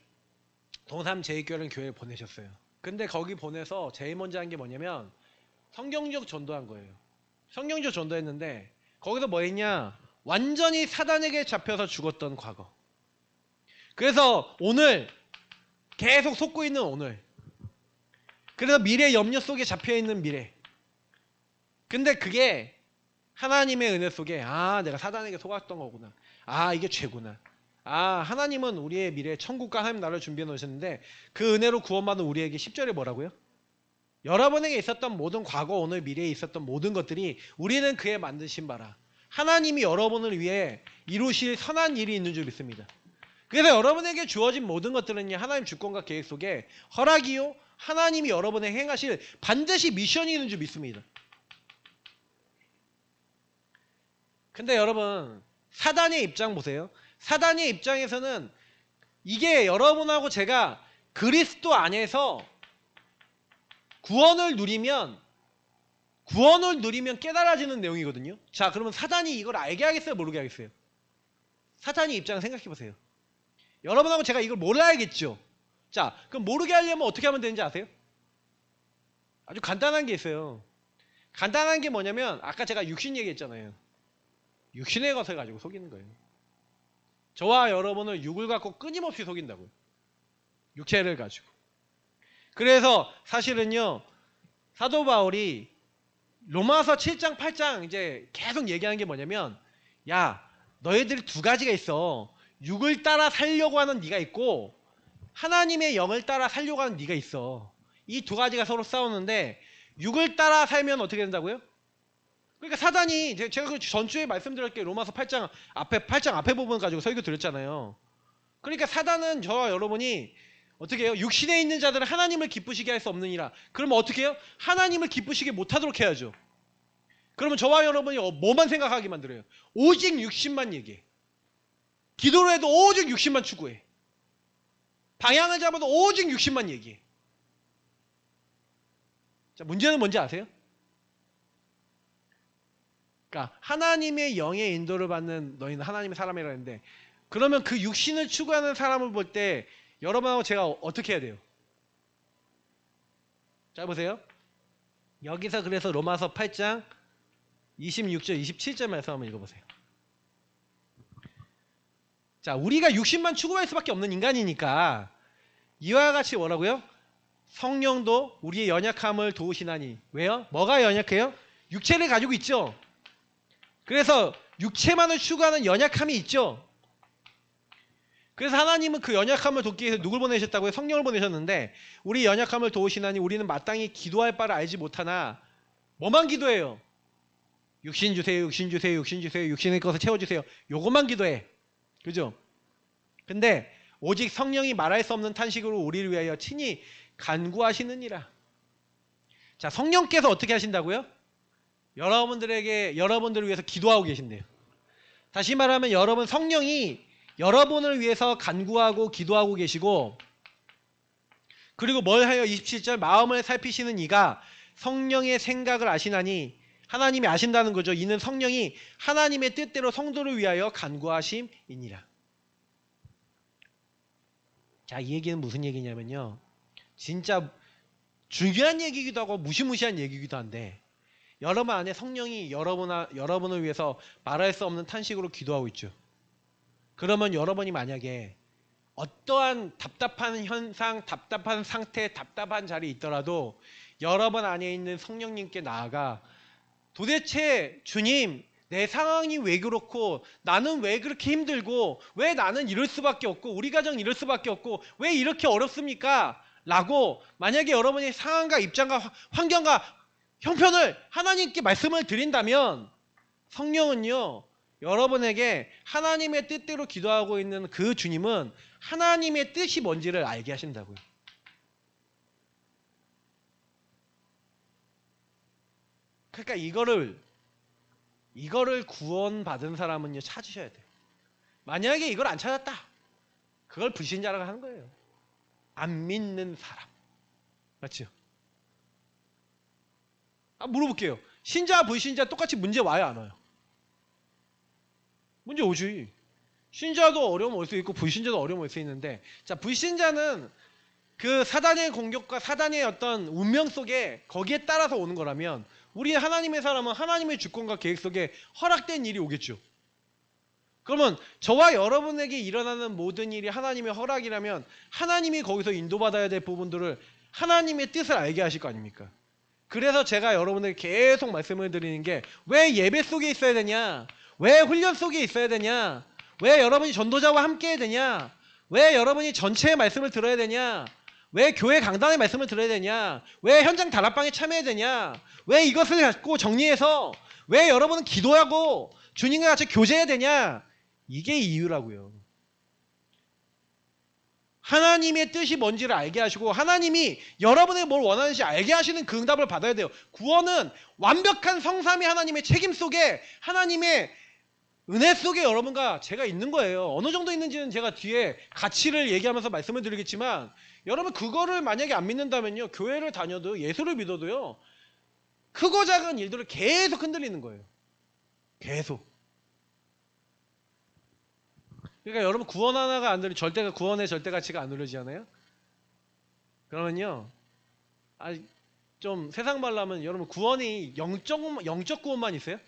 동삼 제2교회라는 교회를 보내셨어요. 근데 거기 보내서 제일 먼저 한 게 뭐냐면 성경적 전도한 거예요. 성경적 전도했는데 거기서 뭐 했냐? 완전히 사단에게 잡혀서 죽었던 과거. 그래서 오늘 계속 속고 있는 오늘. 그래서 미래 염려 속에 잡혀있는 미래. 근데 그게 하나님의 은혜 속에 내가 사단에게 속았던 거구나. 이게 죄구나. 하나님은 우리의 미래 천국과 하나님 나라를 준비해 놓으셨는데 그 은혜로 구원받은 우리에게 10절에 뭐라고요? 여러분에게 있었던 모든 과거 오늘 미래에 있었던 모든 것들이 우리는 그에 만드신 바라. 하나님이 여러분을 위해 이루실 선한 일이 있는 줄 믿습니다. 그래서 여러분에게 주어진 모든 것들은요 하나님 주권과 계획 속에 허락이요 하나님이 여러분에게 행하실 반드시 미션이 있는 줄 믿습니다. 근데 여러분 사단의 입장 보세요. 사단의 입장에서는 이게 여러분하고 제가 그리스도 안에서 구원을 누리면 깨달아지는 내용이거든요. 자, 그러면 사단이 이걸 알게 하겠어요? 모르게 하겠어요? 사탄의 입장을 생각해 보세요. 여러분하고 제가 이걸 몰라야겠죠. 자, 그럼 모르게 하려면 어떻게 하면 되는지 아세요? 아주 간단한 게 있어요. 간단한 게 뭐냐면 아까 제가 육신 얘기했잖아요. 육신의 것을 가지고 속이는 거예요. 저와 여러분을 육을 갖고 끊임없이 속인다고요. 육체를 가지고. 그래서 사실은요, 사도 바울이 로마서 7장 8장 이제 계속 얘기하는 게 뭐냐면, 야, 너희들 두 가지가 있어. 육을 따라 살려고 하는 네가 있고 하나님의 영을 따라 살려고 하는 네가 있어. 이 두 가지가 서로 싸우는데, 육을 따라 살면 어떻게 된다고요? 그러니까 사단이, 제가 그 전주에 말씀드렸게 로마서 8장 앞에 부분 가지고 설교 드렸잖아요. 그러니까 사단은 저와 여러분이 어떻게 해요? 육신에 있는 자들은 하나님을 기쁘시게 할 수 없느니라. 그러면 어떻게 해요? 하나님을 기쁘시게 못하도록 해야죠. 그러면 저와 여러분이 뭐만 생각하게 만들어요? 오직 육신만 얘기해. 기도를 해도 오직 육신만 추구해. 방향을 잡아도 오직 육신만 얘기해. 자, 문제는 뭔지 아세요? 그러니까 하나님의 영의 인도를 받는 너희는 하나님의 사람이라 했는데, 그러면 그 육신을 추구하는 사람을 볼 때 여러분하고 제가 어떻게 해야 돼요? 자, 보세요. 여기서 그래서 로마서 8장 26절 27절 말씀 한번 읽어보세요. 자, 우리가 육신만 추구할 수밖에 없는 인간이니까 이와 같이 뭐라고요? 성령도 우리의 연약함을 도우시나니. 왜요? 뭐가 연약해요? 육체를 가지고 있죠. 그래서 육체만을 추구하는 연약함이 있죠. 그래서 하나님은 그 연약함을 돕기 위해서 누굴 보내셨다고요? 성령을 보내셨는데, 우리 연약함을 도우시나니 우리는 마땅히 기도할 바를 알지 못하나 뭐만 기도해요? 육신 주세요, 육신 주세요, 육신 주세요, 육신의 것을 채워주세요. 요것만 기도해. 그죠? 근데 오직 성령이 말할 수 없는 탄식으로 우리를 위하여 친히 간구하시느니라. 자, 성령께서 어떻게 하신다고요? 여러분들을 위해서 기도하고 계신대요. 다시 말하면 여러분, 성령이 여러분을 위해서 간구하고 기도하고 계시고, 그리고 뭘 하여 27절 마음을 살피시는 이가 성령의 생각을 아시나니, 하나님이 아신다는 거죠. 이는 성령이 하나님의 뜻대로 성도를 위하여 간구하심이니라. 자, 이 얘기는 무슨 얘기냐면요, 진짜 중요한 얘기기도 하고 무시무시한 얘기기도 한데, 여러분 안에 성령이 여러분을 위해서 말할 수 없는 탄식으로 기도하고 있죠. 그러면 여러분이 만약에 어떠한 답답한 현상, 답답한 상태, 답답한 자리에 있더라도 여러분 안에 있는 성령님께 나아가, 도대체 주님, 내 상황이 왜 그렇고, 나는 왜 그렇게 힘들고, 왜 나는 이럴 수밖에 없고, 우리 가정 이럴 수밖에 없고, 왜 이렇게 어렵습니까? 라고 만약에 여러분의 상황과 입장과 환경과 형편을 하나님께 말씀을 드린다면, 성령은요, 여러분에게 하나님의 뜻대로 기도하고 있는 그 주님은 하나님의 뜻이 뭔지를 알게 하신다고요. 그러니까 이거를 구원받은 사람은요, 찾으셔야 돼요. 만약에 이걸 안 찾았다, 그걸 불신자라고 하는 거예요. 안 믿는 사람. 맞죠? 물어볼게요. 신자 불신자 똑같이 문제 와요, 안 와요? 문제 오지. 신자도 어려움 올 수 있고 불신자도 어려움 올 수 있는데, 자, 불신자는 그 사단의 공격과 사단의 어떤 운명 속에 거기에 따라서 오는 거라면, 우리 하나님의 사람은 하나님의 주권과 계획 속에 허락된 일이 오겠죠. 그러면 저와 여러분에게 일어나는 모든 일이 하나님의 허락이라면 하나님이 거기서 인도받아야 될 부분들을 하나님의 뜻을 알게 하실 거 아닙니까? 그래서 제가 여러분에게 계속 말씀을 드리는 게, 왜 예배 속에 있어야 되냐? 왜 훈련 속에 있어야 되냐? 왜 여러분이 전도자와 함께 해야 되냐? 왜 여러분이 전체의 말씀을 들어야 되냐? 왜 교회 강단의 말씀을 들어야 되냐? 왜 현장 다락방에 참여해야 되냐? 왜 이것을 갖고 정리해서 왜 여러분은 기도하고 주님과 같이 교제해야 되냐? 이게 이유라고요. 하나님의 뜻이 뭔지를 알게 하시고, 하나님이 여러분의 뭘 원하는지 알게 하시는 그 응답을 받아야 돼요. 구원은 완벽한 성삼위 하나님의 책임 속에, 하나님의 은혜 속에 여러분과 제가 있는 거예요. 어느 정도 있는지는 제가 뒤에 가치를 얘기하면서 말씀을 드리겠지만, 여러분 그거를 만약에 안 믿는다면요. 교회를 다녀도 예수를 믿어도요. 크고 작은 일들을 계속 흔들리는 거예요. 계속. 그러니까 여러분 구원 하나가 안 들리 구원의 절대 가치가 안 이루어지잖아요. 그러면요. 좀 세상 말로 하면 여러분 구원이 영적 구원만 있어요?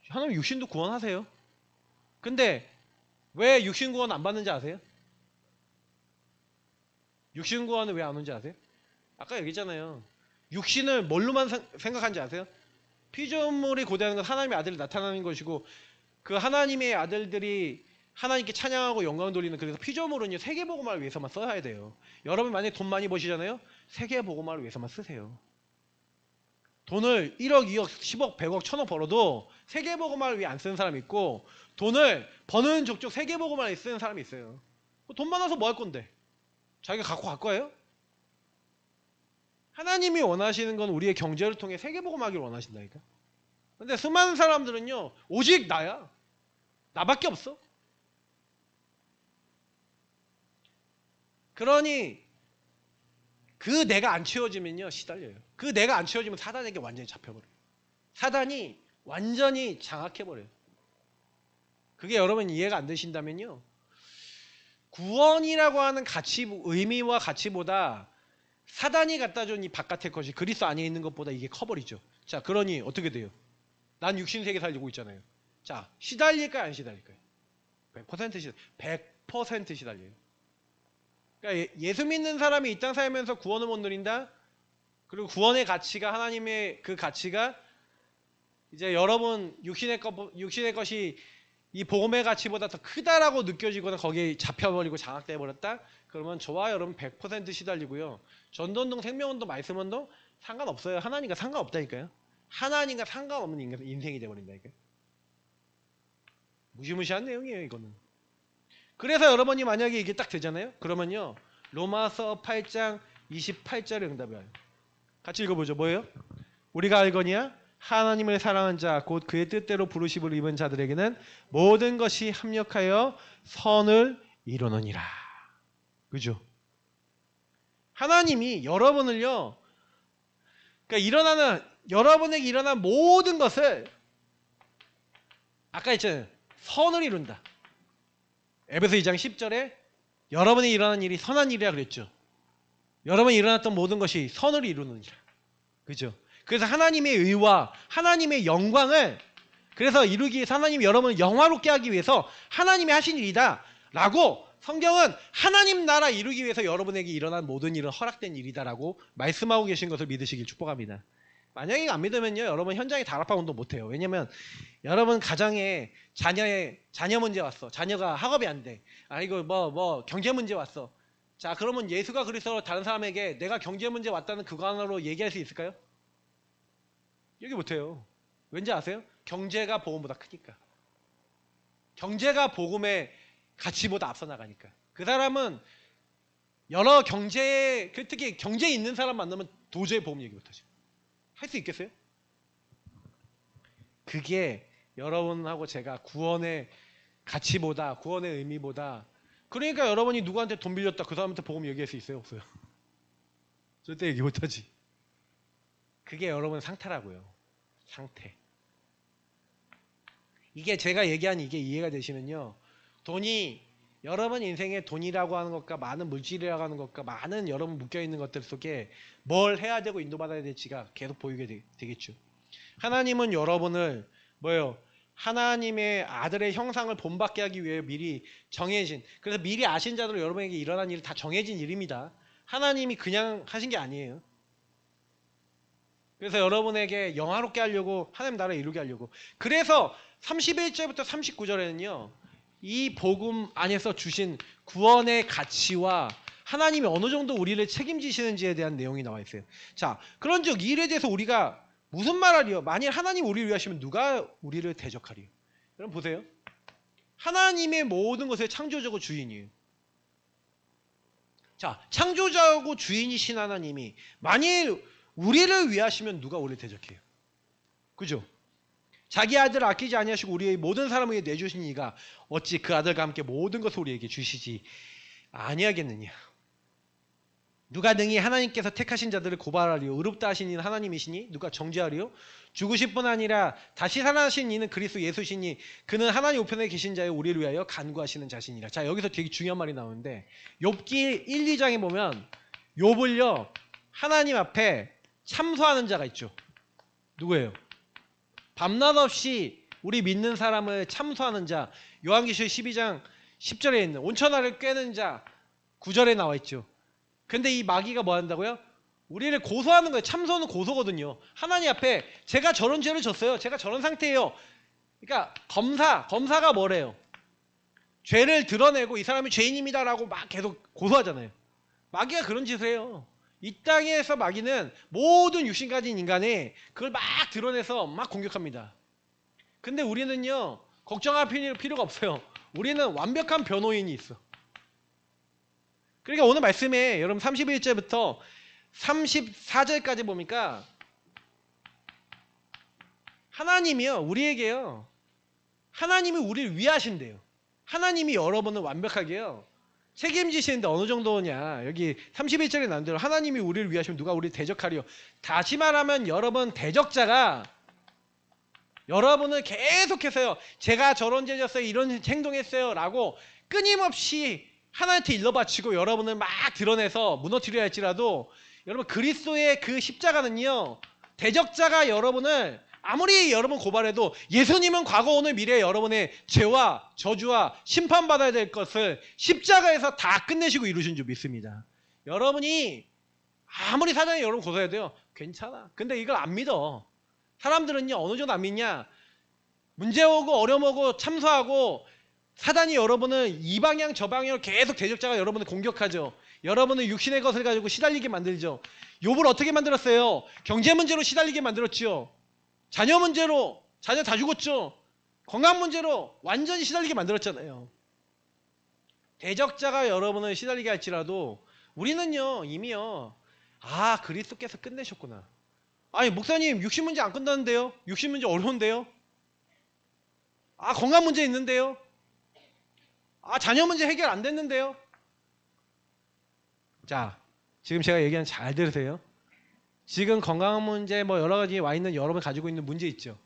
하나님 육신도 구원하세요. 근데 왜 육신 구원 안 받는지 아세요? 육신 구원은 왜 안 오는지 아세요? 아까 얘기했잖아요. 육신을 뭘로만 생각하는지 아세요? 피조물이 고대하는 건 하나님의 아들이 나타나는 것이고 그 하나님의 아들들이 하나님께 찬양하고 영광 돌리는 그래서 피조물은요 세계복음화를 위해서만 써야 돼요. 여러분 만약에 돈 많이 버시잖아요. 세계복음화를 위해서만 쓰세요. 돈을 1억, 2억, 10억, 100억, 1000억 벌어도 세계복음화를 위해 안 쓰는 사람이 있고 돈을 버는 족족 세계복음화를 쓰는 사람이 있어요. 돈 많아서 뭐 할 건데? 자기가 갖고 갈 거예요? 하나님이 원하시는 건 우리의 경제를 통해 세계복음하기를 원하신다니까. 근데 수많은 사람들은요 오직 나야. 나밖에 없어. 그러니 그 내가 안 채워지면요 시달려요. 그 내가 안 채워지면 사단에게 완전히 잡혀버려요. 사단이 완전히 장악해버려요. 그게 여러분 이해가 안 되신다면요. 구원이라고 하는 의미와 가치보다 사단이 갖다 준 이 바깥의 것이 그리스도 안에 있는 것보다 이게 커버리죠. 자, 그러니 어떻게 돼요? 난 육신세계 살고 있잖아요. 자, 시달릴까요? 안 시달릴까요? 100% 시달려요. 그러니까 예수 믿는 사람이 이 땅 살면서 구원을 못 누린다? 그리고 구원의 가치가 하나님의 그 가치가 이제 여러분 육신의 것이 이 복음의 가치보다 더 크다라고 느껴지거나 거기에 잡혀버리고 장악돼 버렸다? 그러면 저와 여러분 100% 시달리고요. 전도운동, 생명운동, 말씀운동 상관없어요. 하나님과 상관없다니까요. 하나님과 상관없는 인생이 돼버린다니까요. 무시무시한 내용이에요 이거는. 그래서 여러분이 만약에 이게 딱 되잖아요. 그러면요. 로마서 8장 28절의 응답이에요. 같이 읽어보죠. 뭐예요? 우리가 알거니와 하나님을 사랑한 자 곧 그의 뜻대로 부르심을 입은 자들에게는 모든 것이 합력하여 선을 이루느니라. 그죠? 하나님이 여러분을요. 그러니까 여러분에게 일어난 모든 것을 아까 했잖아요. 선을 이룬다. 에베소 2장 10절에 여러분이 일어난 일이 선한 일이라 그랬죠. 여러분이 일어났던 모든 것이 선을 이루느니라. 그죠? 그래서 하나님의 의와 하나님의 영광을 그래서 이루기 위해서 하나님이 여러분을 영화롭게 하기 위해서 하나님이 하신 일이다 라고 성경은 하나님 나라 이루기 위해서 여러분에게 일어난 모든 일은 허락된 일이다라고 말씀하고 계신 것을 믿으시길 축복합니다. 만약에 안 믿으면요 여러분 현장에 다락방 운동 못해요. 왜냐면 여러분 가정에 자녀 문제 왔어. 자녀가 학업이 안 돼. 이거 뭐 경제 문제 왔어. 자 그러면 예수가 그리스도로 다른 사람에게 내가 경제 문제 왔다는 그거 하나로 얘기할 수 있을까요? 얘기 못해요. 왠지 아세요? 경제가 복음보다 크니까. 경제가 복음의 가치보다 앞서 나가니까. 그 사람은 여러 특히 경제에 있는 사람 만나면 도저히 복음 얘기 못하죠. 할 수 있겠어요? 그게 여러분하고 제가 구원의 가치보다 구원의 의미보다 그러니까 여러분이 누구한테 돈 빌렸다 그 사람한테 복음 얘기할 수 있어요? 없어요? 절대 얘기 못하지. 그게 여러분 상태라고요. 상태. 이게 제가 얘기한 이게 이해가 되시면요. 돈이 여러분 인생에 돈이라고 하는 것과 많은 물질이라고 하는 것과 많은 여러분 묶여있는 것들 속에 뭘 해야 되고 인도받아야 될지가 계속 보이게 되겠죠. 하나님은 여러분을 하나님의 아들의 형상을 본받게 하기 위해 미리 정해진 그래서 미리 아신 자들로 여러분에게 일어난 일은 다 정해진 일입니다. 하나님이 그냥 하신 게 아니에요. 그래서 여러분에게 영화롭게 하려고 하나님 나라를 이루게 하려고 그래서 31절부터 39절에는요. 이 복음 안에서 주신 구원의 가치와 하나님이 어느 정도 우리를 책임지시는지에 대한 내용이 나와 있어요. 자, 그런즉 이 일에 대해서 우리가 무슨 말하리요? 만일 하나님 우리를 위하시면 누가 우리를 대적하리요? 여러분 보세요. 하나님의 모든 것의 창조자고 주인이에요. 자, 창조자고 주인이신 하나님이 만일 우리를 위하시면 누가 우리를 대적해요? 그죠? 자기 아들을 아끼지 아니하시고 우리의 모든 사람을 위해 내주신 이가 어찌 그 아들과 함께 모든 것을 우리에게 주시지 아니하겠느냐? 누가 능히 하나님께서 택하신 자들을 고발하리요? 의롭다 하신 이는 하나님이시니 누가 정죄하리요? 죽으실 뿐 아니라 다시 살아나신 이는 그리스도 예수시니 그는 하나님 우편에 계신 자여 우리를 위하여 간구하시는 자신이라. 자, 여기서 되게 중요한 말이 나오는데 욥기 1, 2장에 보면 욥을요 하나님 앞에 참소하는 자가 있죠. 누구예요? 밤낮 없이 우리 믿는 사람을 참소하는 자. 요한계시록 12장 10절에 있는 온천하를 꿰는 자 9절에 나와 있죠. 근데 이 마귀가 뭐 한다고요? 우리를 고소하는 거예요. 참소는 고소거든요. 하나님 앞에 제가 저런 죄를 졌어요. 제가 저런 상태예요. 그러니까 검사가 뭐래요? 죄를 드러내고 이 사람이 죄인입니다라고 막 계속 고소하잖아요. 마귀가 그런 짓을 해요. 이 땅에서 마귀는 모든 육신 가진 인간이 그걸 막 드러내서 막 공격합니다. 근데 우리는요 걱정할 필요가 없어요. 우리는 완벽한 변호인이 있어. 그러니까 오늘 말씀에 여러분 31절부터 34절까지 보니까 하나님이요 우리에게요 하나님이 우리를 위하신대요. 하나님이 여러분을 완벽하게요 책임지시는데 어느 정도냐. 여기 31절에 나온 대로 하나님이 우리를 위하시면 누가 우리를 대적하리요. 다시 말하면 여러분 대적자가 여러분을 계속해서요 제가 저런 죄 졌어요 이런 행동했어요 라고 끊임없이 하나님한테 일러바치고 여러분을 막 드러내서 무너뜨려야 할지라도 여러분 그리스도의 그 십자가는요 대적자가 여러분을 아무리 여러분 고발해도 예수님은 과거 오늘 미래 여러분의 죄와 저주와 심판받아야 될 것을 십자가에서 다 끝내시고 이루신 줄 믿습니다. 여러분이 아무리 사단이 여러분 고소해도요 괜찮아. 근데 이걸 안 믿어. 사람들은요 어느 정도 안 믿냐. 문제 오고 어려움 오고 참소하고 사단이 여러분을 이 방향 저 방향으로 계속 대적자가 여러분을 공격하죠. 여러분을 육신의 것을 가지고 시달리게 만들죠. 욥을 어떻게 만들었어요? 경제 문제로 시달리게 만들었죠. 자녀 문제로 자녀 다 죽었죠. 건강 문제로 완전히 시달리게 만들었잖아요. 대적자가 여러분을 시달리게 할지라도 우리는요 이미요 그리스도께서 끝내셨구나. 아니 목사님 육신 문제 안 끝났는데요? 육신 문제 어려운데요? 건강 문제 있는데요? 자녀 문제 해결 안 됐는데요? 자, 지금 제가 얘기하는 잘 들으세요. 지금 건강 문제 뭐 여러 가지 와 있는 여러분 가지고 있는 문제 있죠.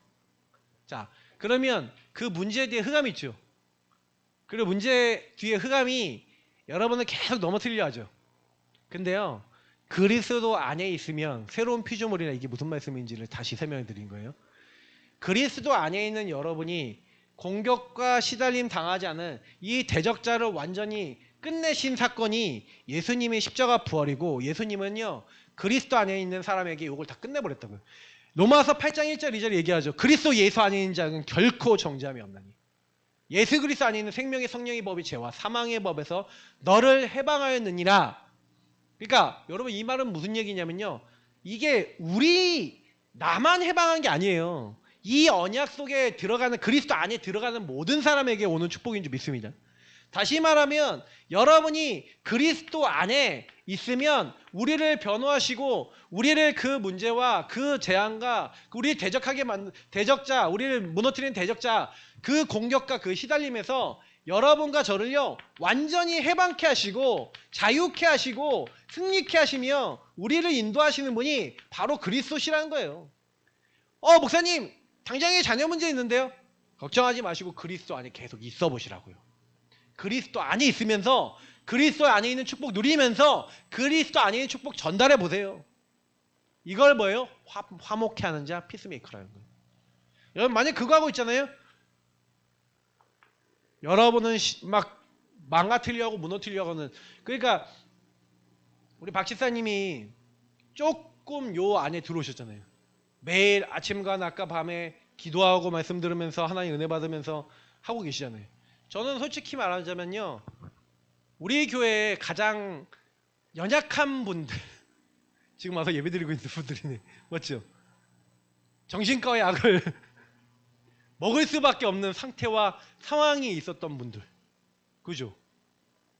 자, 그러면 그 문제에 대해 흑암이 있죠. 그리고 문제 뒤에 흑암이 여러분을 계속 넘어뜨리려 하죠. 근데요, 그리스도 안에 있으면 새로운 피조물이라 이게 무슨 말씀인지를 다시 설명해 드린 거예요. 그리스도 안에 있는 여러분이 공격과 시달림 당하지 않은 이 대적자를 완전히 끝내신 사건이 예수님의 십자가 부활이고 예수님은요 그리스도 안에 있는 사람에게 이걸 다 끝내버렸다고요. 로마서 8장 1절 2절 얘기하죠. 그리스도 예수 안에 있는 자는 결코 정죄함이 없나니. 예수 그리스도 안에 있는 생명의 성령의 법이 죄와 사망의 법에서 너를 해방하였느니라. 그러니까 여러분 이 말은 무슨 얘기냐면요. 이게 나만 해방한 게 아니에요. 이 언약 속에 들어가는 그리스도 안에 들어가는 모든 사람에게 오는 축복인 줄 믿습니다. 다시 말하면 여러분이 그리스도 안에 있으면 우리를 변호하시고 우리를 그 문제와 그 재앙과 우리를 대적하게 만든 대적자, 우리를 무너뜨리는 대적자 그 공격과 그 시달림에서 여러분과 저를요 완전히 해방케 하시고 자유케 하시고 승리케 하시며 우리를 인도하시는 분이 바로 그리스도시라는 거예요. 목사님 당장에 자녀 문제 있는데요. 걱정하지 마시고 그리스도 안에 계속 있어 보시라고요. 그리스도 안에 있으면서 그리스도 안에 있는 축복 누리면서 그리스도 안에 있는 축복 전달해 보세요. 이걸 뭐예요? 화목케 하는 자 피스메이커라는 거예요. 여러분 만약 그거 하고 있잖아요. 여러분은 막 망가뜨리려고 무너뜨리려고 하는 그러니까 우리 박 집사님이 조금 요 안에 들어오셨잖아요. 매일 아침과 낮과 밤에 기도하고 말씀 들으면서 하나님 은혜 받으면서 하고 계시잖아요. 저는 솔직히 말하자면요. 우리 교회에 가장 연약한 분들 지금 와서 예배드리고 있는 분들이네. 맞죠? 정신과의 약을 먹을 수밖에 없는 상태와 상황이 있었던 분들. 그죠?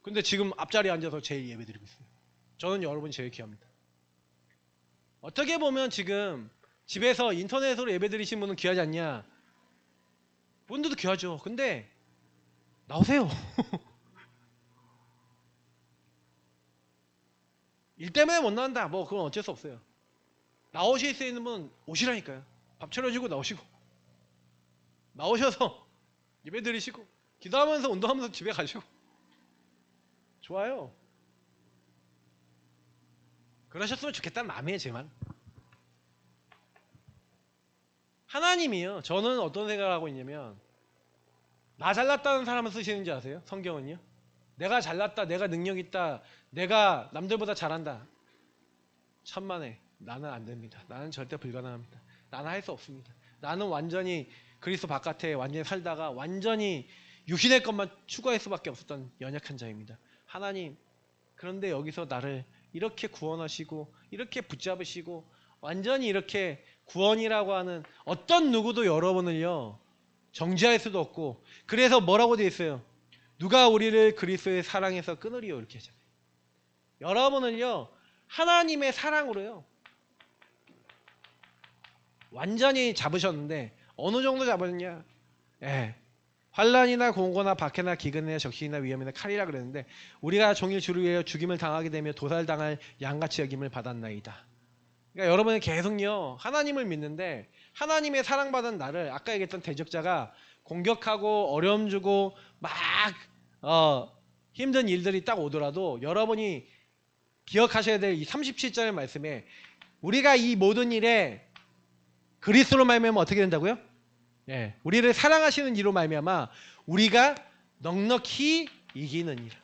근데 지금 앞자리에 앉아서 제일 예배드리고 있어요. 저는 여러분이 제일 귀합니다. 어떻게 보면 지금 집에서 인터넷으로 예배드리신 분은 귀하지 않냐? 분들도 귀하죠. 근데 나오세요. 일 때문에 못 나온다. 뭐 그건 어쩔 수 없어요. 나오실 수 있는 분 오시라니까요. 밥 차려주고 나오시고 나오셔서 예배 드리시고 기도하면서 운동하면서 집에 가시고 좋아요. 그러셨으면 좋겠다는 마음이에요. 제만. 하나님이요. 저는 어떤 생각을 하고 있냐면 나 잘났다는 사람은 쓰시는지 아세요? 성경은요. 내가 잘났다. 내가 능력 있다. 내가 남들보다 잘한다. 천만에 나는 안 됩니다. 나는 절대 불가능합니다. 나는 할 수 없습니다. 나는 완전히 그리스도 바깥에 완전히 살다가 완전히 육신의 것만 추구할 수밖에 없었던 연약한 자입니다. 하나님, 그런데 여기서 나를 이렇게 구원하시고 이렇게 붙잡으시고 완전히 이렇게 구원이라고 하는 어떤 누구도 여러분을요 정죄할 수도 없고, 그래서 뭐라고 되어 있어요? 누가 우리를 그리스도의 사랑에서 끊으리요 이렇게 하잖아요. 여러분은요 하나님의 사랑으로요 완전히 잡으셨는데 어느 정도 잡았냐? 환난이나 공고나 박해나 기근이나 적신이나 위험이나 칼이라 그랬는데 우리가 종일 주를 위하여 죽임을 당하게 되며 도살당할 양같이 여김을 받았나이다. 그러니까 여러분은 계속요 하나님을 믿는데 하나님의 사랑받은 나를 아까 얘기했던 대적자가 공격하고 어려움 주고 막 힘든 일들이 딱 오더라도 여러분이 기억하셔야 될 이 37절의 말씀에 우리가 이 모든 일에 그리스도로 말미암아 어떻게 된다고요? 우리를 사랑하시는 이로 말미암아 우리가 넉넉히 이기느니라.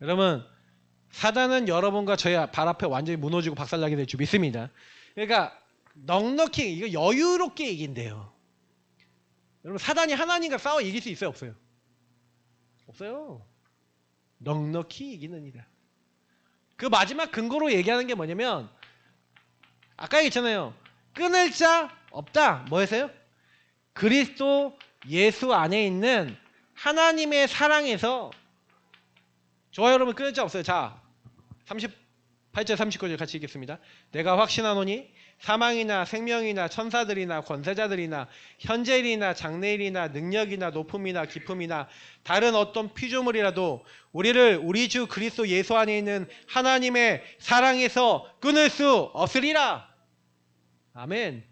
여러분 사단은 여러분과 저희 발 앞에 완전히 무너지고 박살나게 될 줄 믿습니다. 그러니까 넉넉히 이거 여유롭게 이긴대요. 여러분 사단이 하나님과 싸워 이길 수 있어요? 없어요? 없어요. 넉넉히 이기느니라. 그 마지막 근거로 얘기하는 게 뭐냐면 아까 얘기했잖아요. 끊을 자 없다. 뭐였어요? 그리스도 예수 안에 있는 하나님의 사랑에서 저와 여러분 끊을 자 없어요. 자 38절 39절 같이 읽겠습니다. 내가 확신하노니 사망이나 생명이나 천사들이나 권세자들이나 현재일이나 장래일이나 능력이나 높음이나 깊음이나 다른 어떤 피조물이라도 우리를 우리 주 그리스도 예수 안에 있는 하나님의 사랑에서 끊을 수 없으리라. 아멘.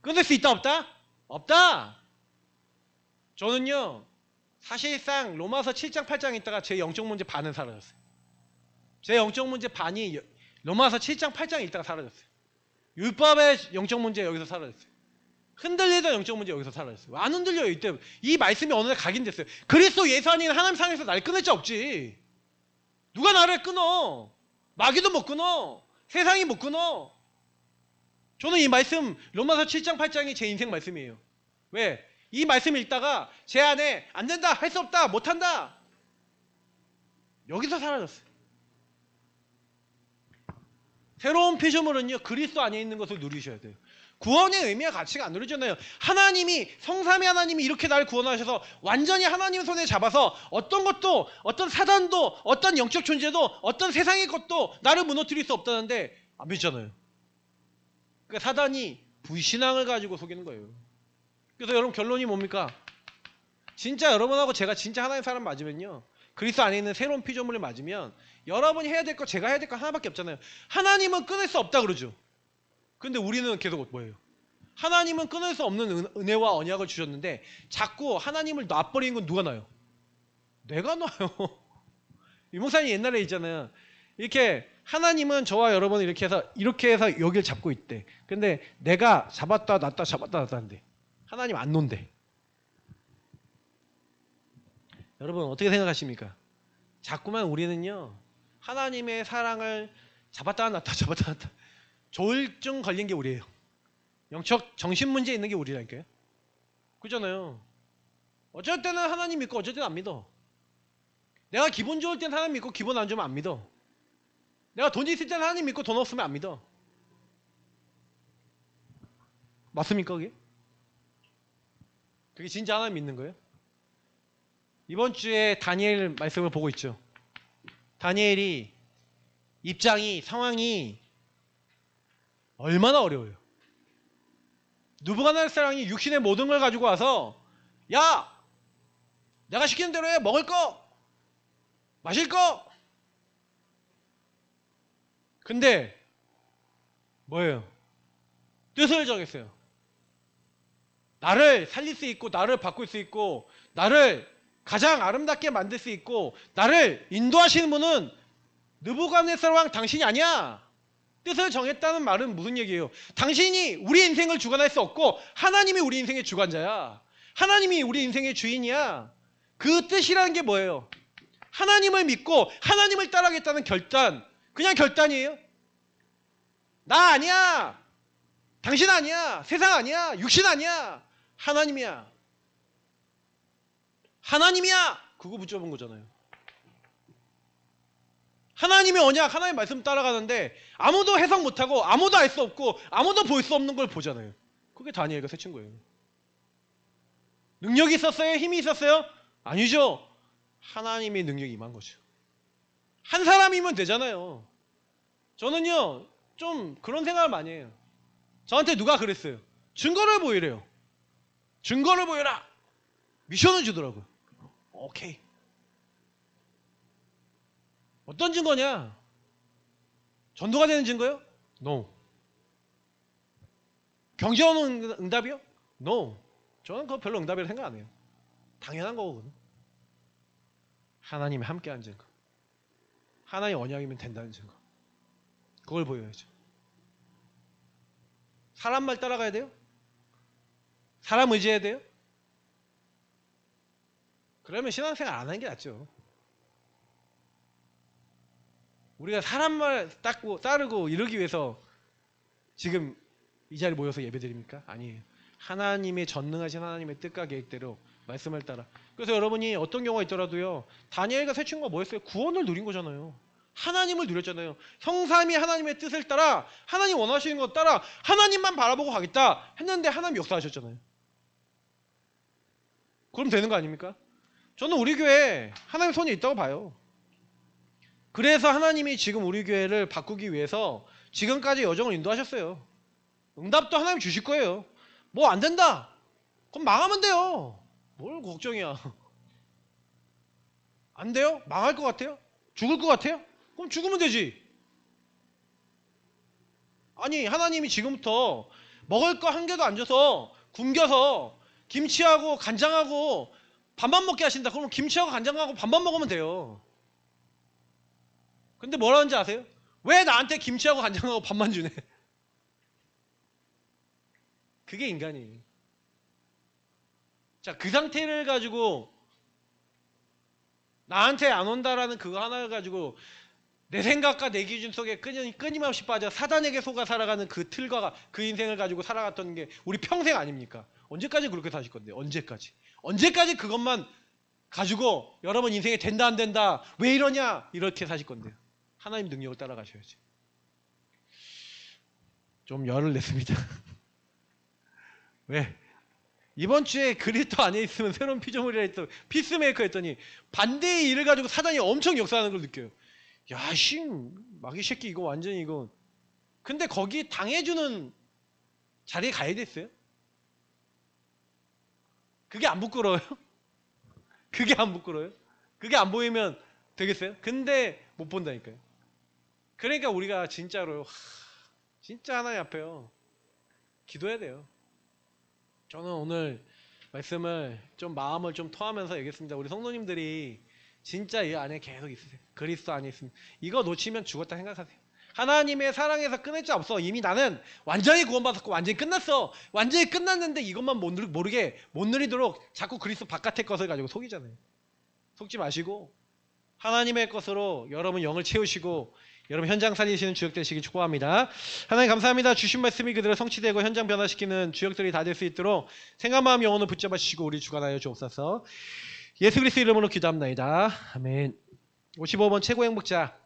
끊을 수 있다 없다? 없다. 저는요 사실상 로마서 7장 8장 있다가 제 영적 문제 반은 사라졌어요. 제 영적 문제 반이 로마서 7장 8장 있다가 사라졌어요. 율법의 영적 문제 여기서 사라졌어요. 흔들리던 영적 문제 여기서 사라졌어요. 안 흔들려요. 이때 이 말씀이 어느 날 각인됐어요. 그리스도 예수 안에 있는 하나님 사랑에서 나를 끊을 자 없지. 누가 나를 끊어? 마귀도 못 끊어. 세상이 못 끊어. 저는 이 말씀 로마서 7장 8장이 제 인생 말씀이에요. 왜? 이 말씀 읽다가 제 안에 안 된다, 할 수 없다, 못한다. 여기서 사라졌어요. 새로운 피조물은요 그리스도 안에 있는 것을 누리셔야 돼요. 구원의 의미와 가치가 안 누리잖아요. 하나님이 성삼위 하나님이 이렇게 날 구원하셔서 완전히 하나님 손에 잡아서 어떤 것도 어떤 사단도 어떤 영적 존재도 어떤 세상의 것도 나를 무너뜨릴 수 없다는데 안 믿잖아요. 그러니까 사단이 불신앙을 가지고 속이는 거예요. 그래서 여러분 결론이 뭡니까? 진짜 여러분하고 제가 진짜 하나님 사람 맞으면요 그리스도 안에 있는 새로운 피조물을 맞으면 여러분이 해야 될 거 제가 해야 될 거 하나밖에 없잖아요. 하나님은 끊을 수 없다 그러죠. 근데 우리는 계속 뭐예요? 하나님은 끊을 수 없는 은혜와 언약을 주셨는데 자꾸 하나님을 놔버리는 건 누가 놔요? 내가 놔요. 이 목사님 옛날에 있잖아요. 이렇게 하나님은 저와 여러분을 이렇게 해서 여기를 잡고 있대. 근데 내가 잡았다 놨다 잡았다 놨다 한대. 하나님 안 논대. 여러분 어떻게 생각하십니까? 자꾸만 우리는요 하나님의 사랑을 잡았다 놨다 잡았다 놨다 조울증 걸린 게 우리예요. 영적 정신 문제 있는 게 우리라니까요. 그렇잖아요. 어쩔 때는 하나님 믿고 어쩔 때는 안 믿어. 내가 기분 좋을 때는 하나님 믿고 기분 안 좋으면 안 믿어. 내가 돈 있을 때는 하나님 믿고 돈 없으면 안 믿어. 맞습니까 그게? 그게 진짜 하나님 믿는 거예요? 이번 주에 다니엘 말씀을 보고 있죠. 다니엘이 입장이 상황이 얼마나 어려워요. 느부갓네살이 육신의 모든 걸 가지고 와서 야 내가 시키는 대로 해. 먹을 거 마실 거 근데 뭐예요? 뜻을 정했어요. 나를 살릴 수 있고 나를 바꿀 수 있고 나를 가장 아름답게 만들 수 있고 나를 인도하시는 분은 느부갓네살 왕 당신이 아니야. 뜻을 정했다는 말은 무슨 얘기예요? 당신이 우리 인생을 주관할 수 없고 하나님이 우리 인생의 주관자야. 하나님이 우리 인생의 주인이야. 그 뜻이라는 게 뭐예요? 하나님을 믿고 하나님을 따라가겠다는 결단. 그냥 결단이에요. 나 아니야. 당신 아니야. 세상 아니야. 육신 아니야. 하나님이야. 하나님이야. 그거 붙여본 거잖아요. 하나님의 언약, 하나님의 말씀 따라가는데 아무도 해석 못하고 아무도 알 수 없고 아무도 볼 수 없는 걸 보잖아요. 그게 다니엘과 세 친구예요. 능력이 있었어요? 힘이 있었어요? 아니죠. 하나님의 능력이 임한 거죠. 한 사람이면 되잖아요. 저는요 좀 그런 생각을 많이 해요. 저한테 누가 그랬어요. 증거를 보이래요. 증거를 보여라. 미션을 주더라고요. 오케이. 어떤 증거냐? 전도가 되는 증거요? No. 경제원 응답이요? No. 저는 그거 별로 응답이라고 생각 안 해요. 당연한 거거든요. 하나님이 함께한 증거. 하나님 언약이면 된다는 증거. 그걸 보여야죠. 사람 말 따라가야 돼요? 사람 의지해야 돼요? 그러면 신앙생활 안 하는 게 낫죠. 우리가 사람 말 따르고 이러기 위해서 지금 이 자리에 모여서 예배드립니까? 아니에요. 하나님의 전능하신 하나님의 뜻과 계획대로 말씀을 따라. 그래서 여러분이 어떤 경우가 있더라도요. 다니엘과 세 친구가 뭐였어요? 구원을 누린 거잖아요. 하나님을 누렸잖아요. 성삼위 하나님의 뜻을 따라 하나님 원하시는 것 따라 하나님만 바라보고 가겠다 했는데 하나님 역사하셨잖아요. 그럼 되는 거 아닙니까? 저는 우리 교회에 하나님의 손이 있다고 봐요. 그래서 하나님이 지금 우리 교회를 바꾸기 위해서 지금까지 여정을 인도하셨어요. 응답도 하나님 주실 거예요. 뭐 안 된다. 그럼 망하면 돼요. 뭘 걱정이야. 안 돼요? 망할 것 같아요? 죽을 것 같아요? 그럼 죽으면 되지. 아니 하나님이 지금부터 먹을 거 한 개도 안 줘서 굶겨서 김치하고 간장하고 밥만 먹게 하신다. 그러면 김치하고 간장하고 밥만 먹으면 돼요. 근데 뭐라는지 아세요? 왜 나한테 김치하고 간장하고 밥만 주네? 그게 인간이에요. 자, 그 상태를 가지고 나한테 안 온다라는 그거 하나를 가지고 내 생각과 내 기준 속에 끊임없이 빠져 사단에게 속아 살아가는 그 틀과 그 인생을 가지고 살아갔던 게 우리 평생 아닙니까? 언제까지 그렇게 사실 건데? 언제까지? 언제까지 그것만 가지고 여러분 인생에 된다 안 된다 왜 이러냐 이렇게 사실 건데요. 하나님 능력을 따라가셔야지. 좀 열을 냈습니다. 왜? 이번 주에 그리스도 안에 있으면 새로운 피조물이라 했더니 피스메이커 했더니 반대의 일을 가지고 사단이 엄청 역사하는 걸 느껴요. 야, 마귀 새끼 이거 완전히 이거. 근데 거기 당해주는 자리에 가야 됐어요? 그게 안 부끄러워요? 그게 안 부끄러워요? 그게 안 보이면 되겠어요? 근데 못 본다니까요. 그러니까 우리가 진짜로 진짜 하나님 앞에요. 기도해야 돼요. 저는 오늘 말씀을 좀 마음을 좀 토하면서 얘기했습니다. 우리 성도님들이 진짜 이 안에 계속 있으세요. 그리스도 안에 있으면 이거 놓치면 죽었다 생각하세요. 하나님의 사랑에서 끊을 자 없어. 이미 나는 완전히 구원받았고 완전히 끝났어. 완전히 끝났는데 이것만 못 누리도록 자꾸 그리스도 바깥의 것을 가지고 속이잖아요. 속지 마시고 하나님의 것으로 여러분 영을 채우시고 여러분 현장 살리시는 주역 되시길 축복합니다. 하나님 감사합니다. 주신 말씀이 그대로 성취되고 현장 변화시키는 주역들이 다 될 수 있도록 생각 마음 영혼을 붙잡아 주시고 우리 주관하여 주옵소서. 예수 그리스도 이름으로 기도합니다. 아멘. 55번 최고 행복자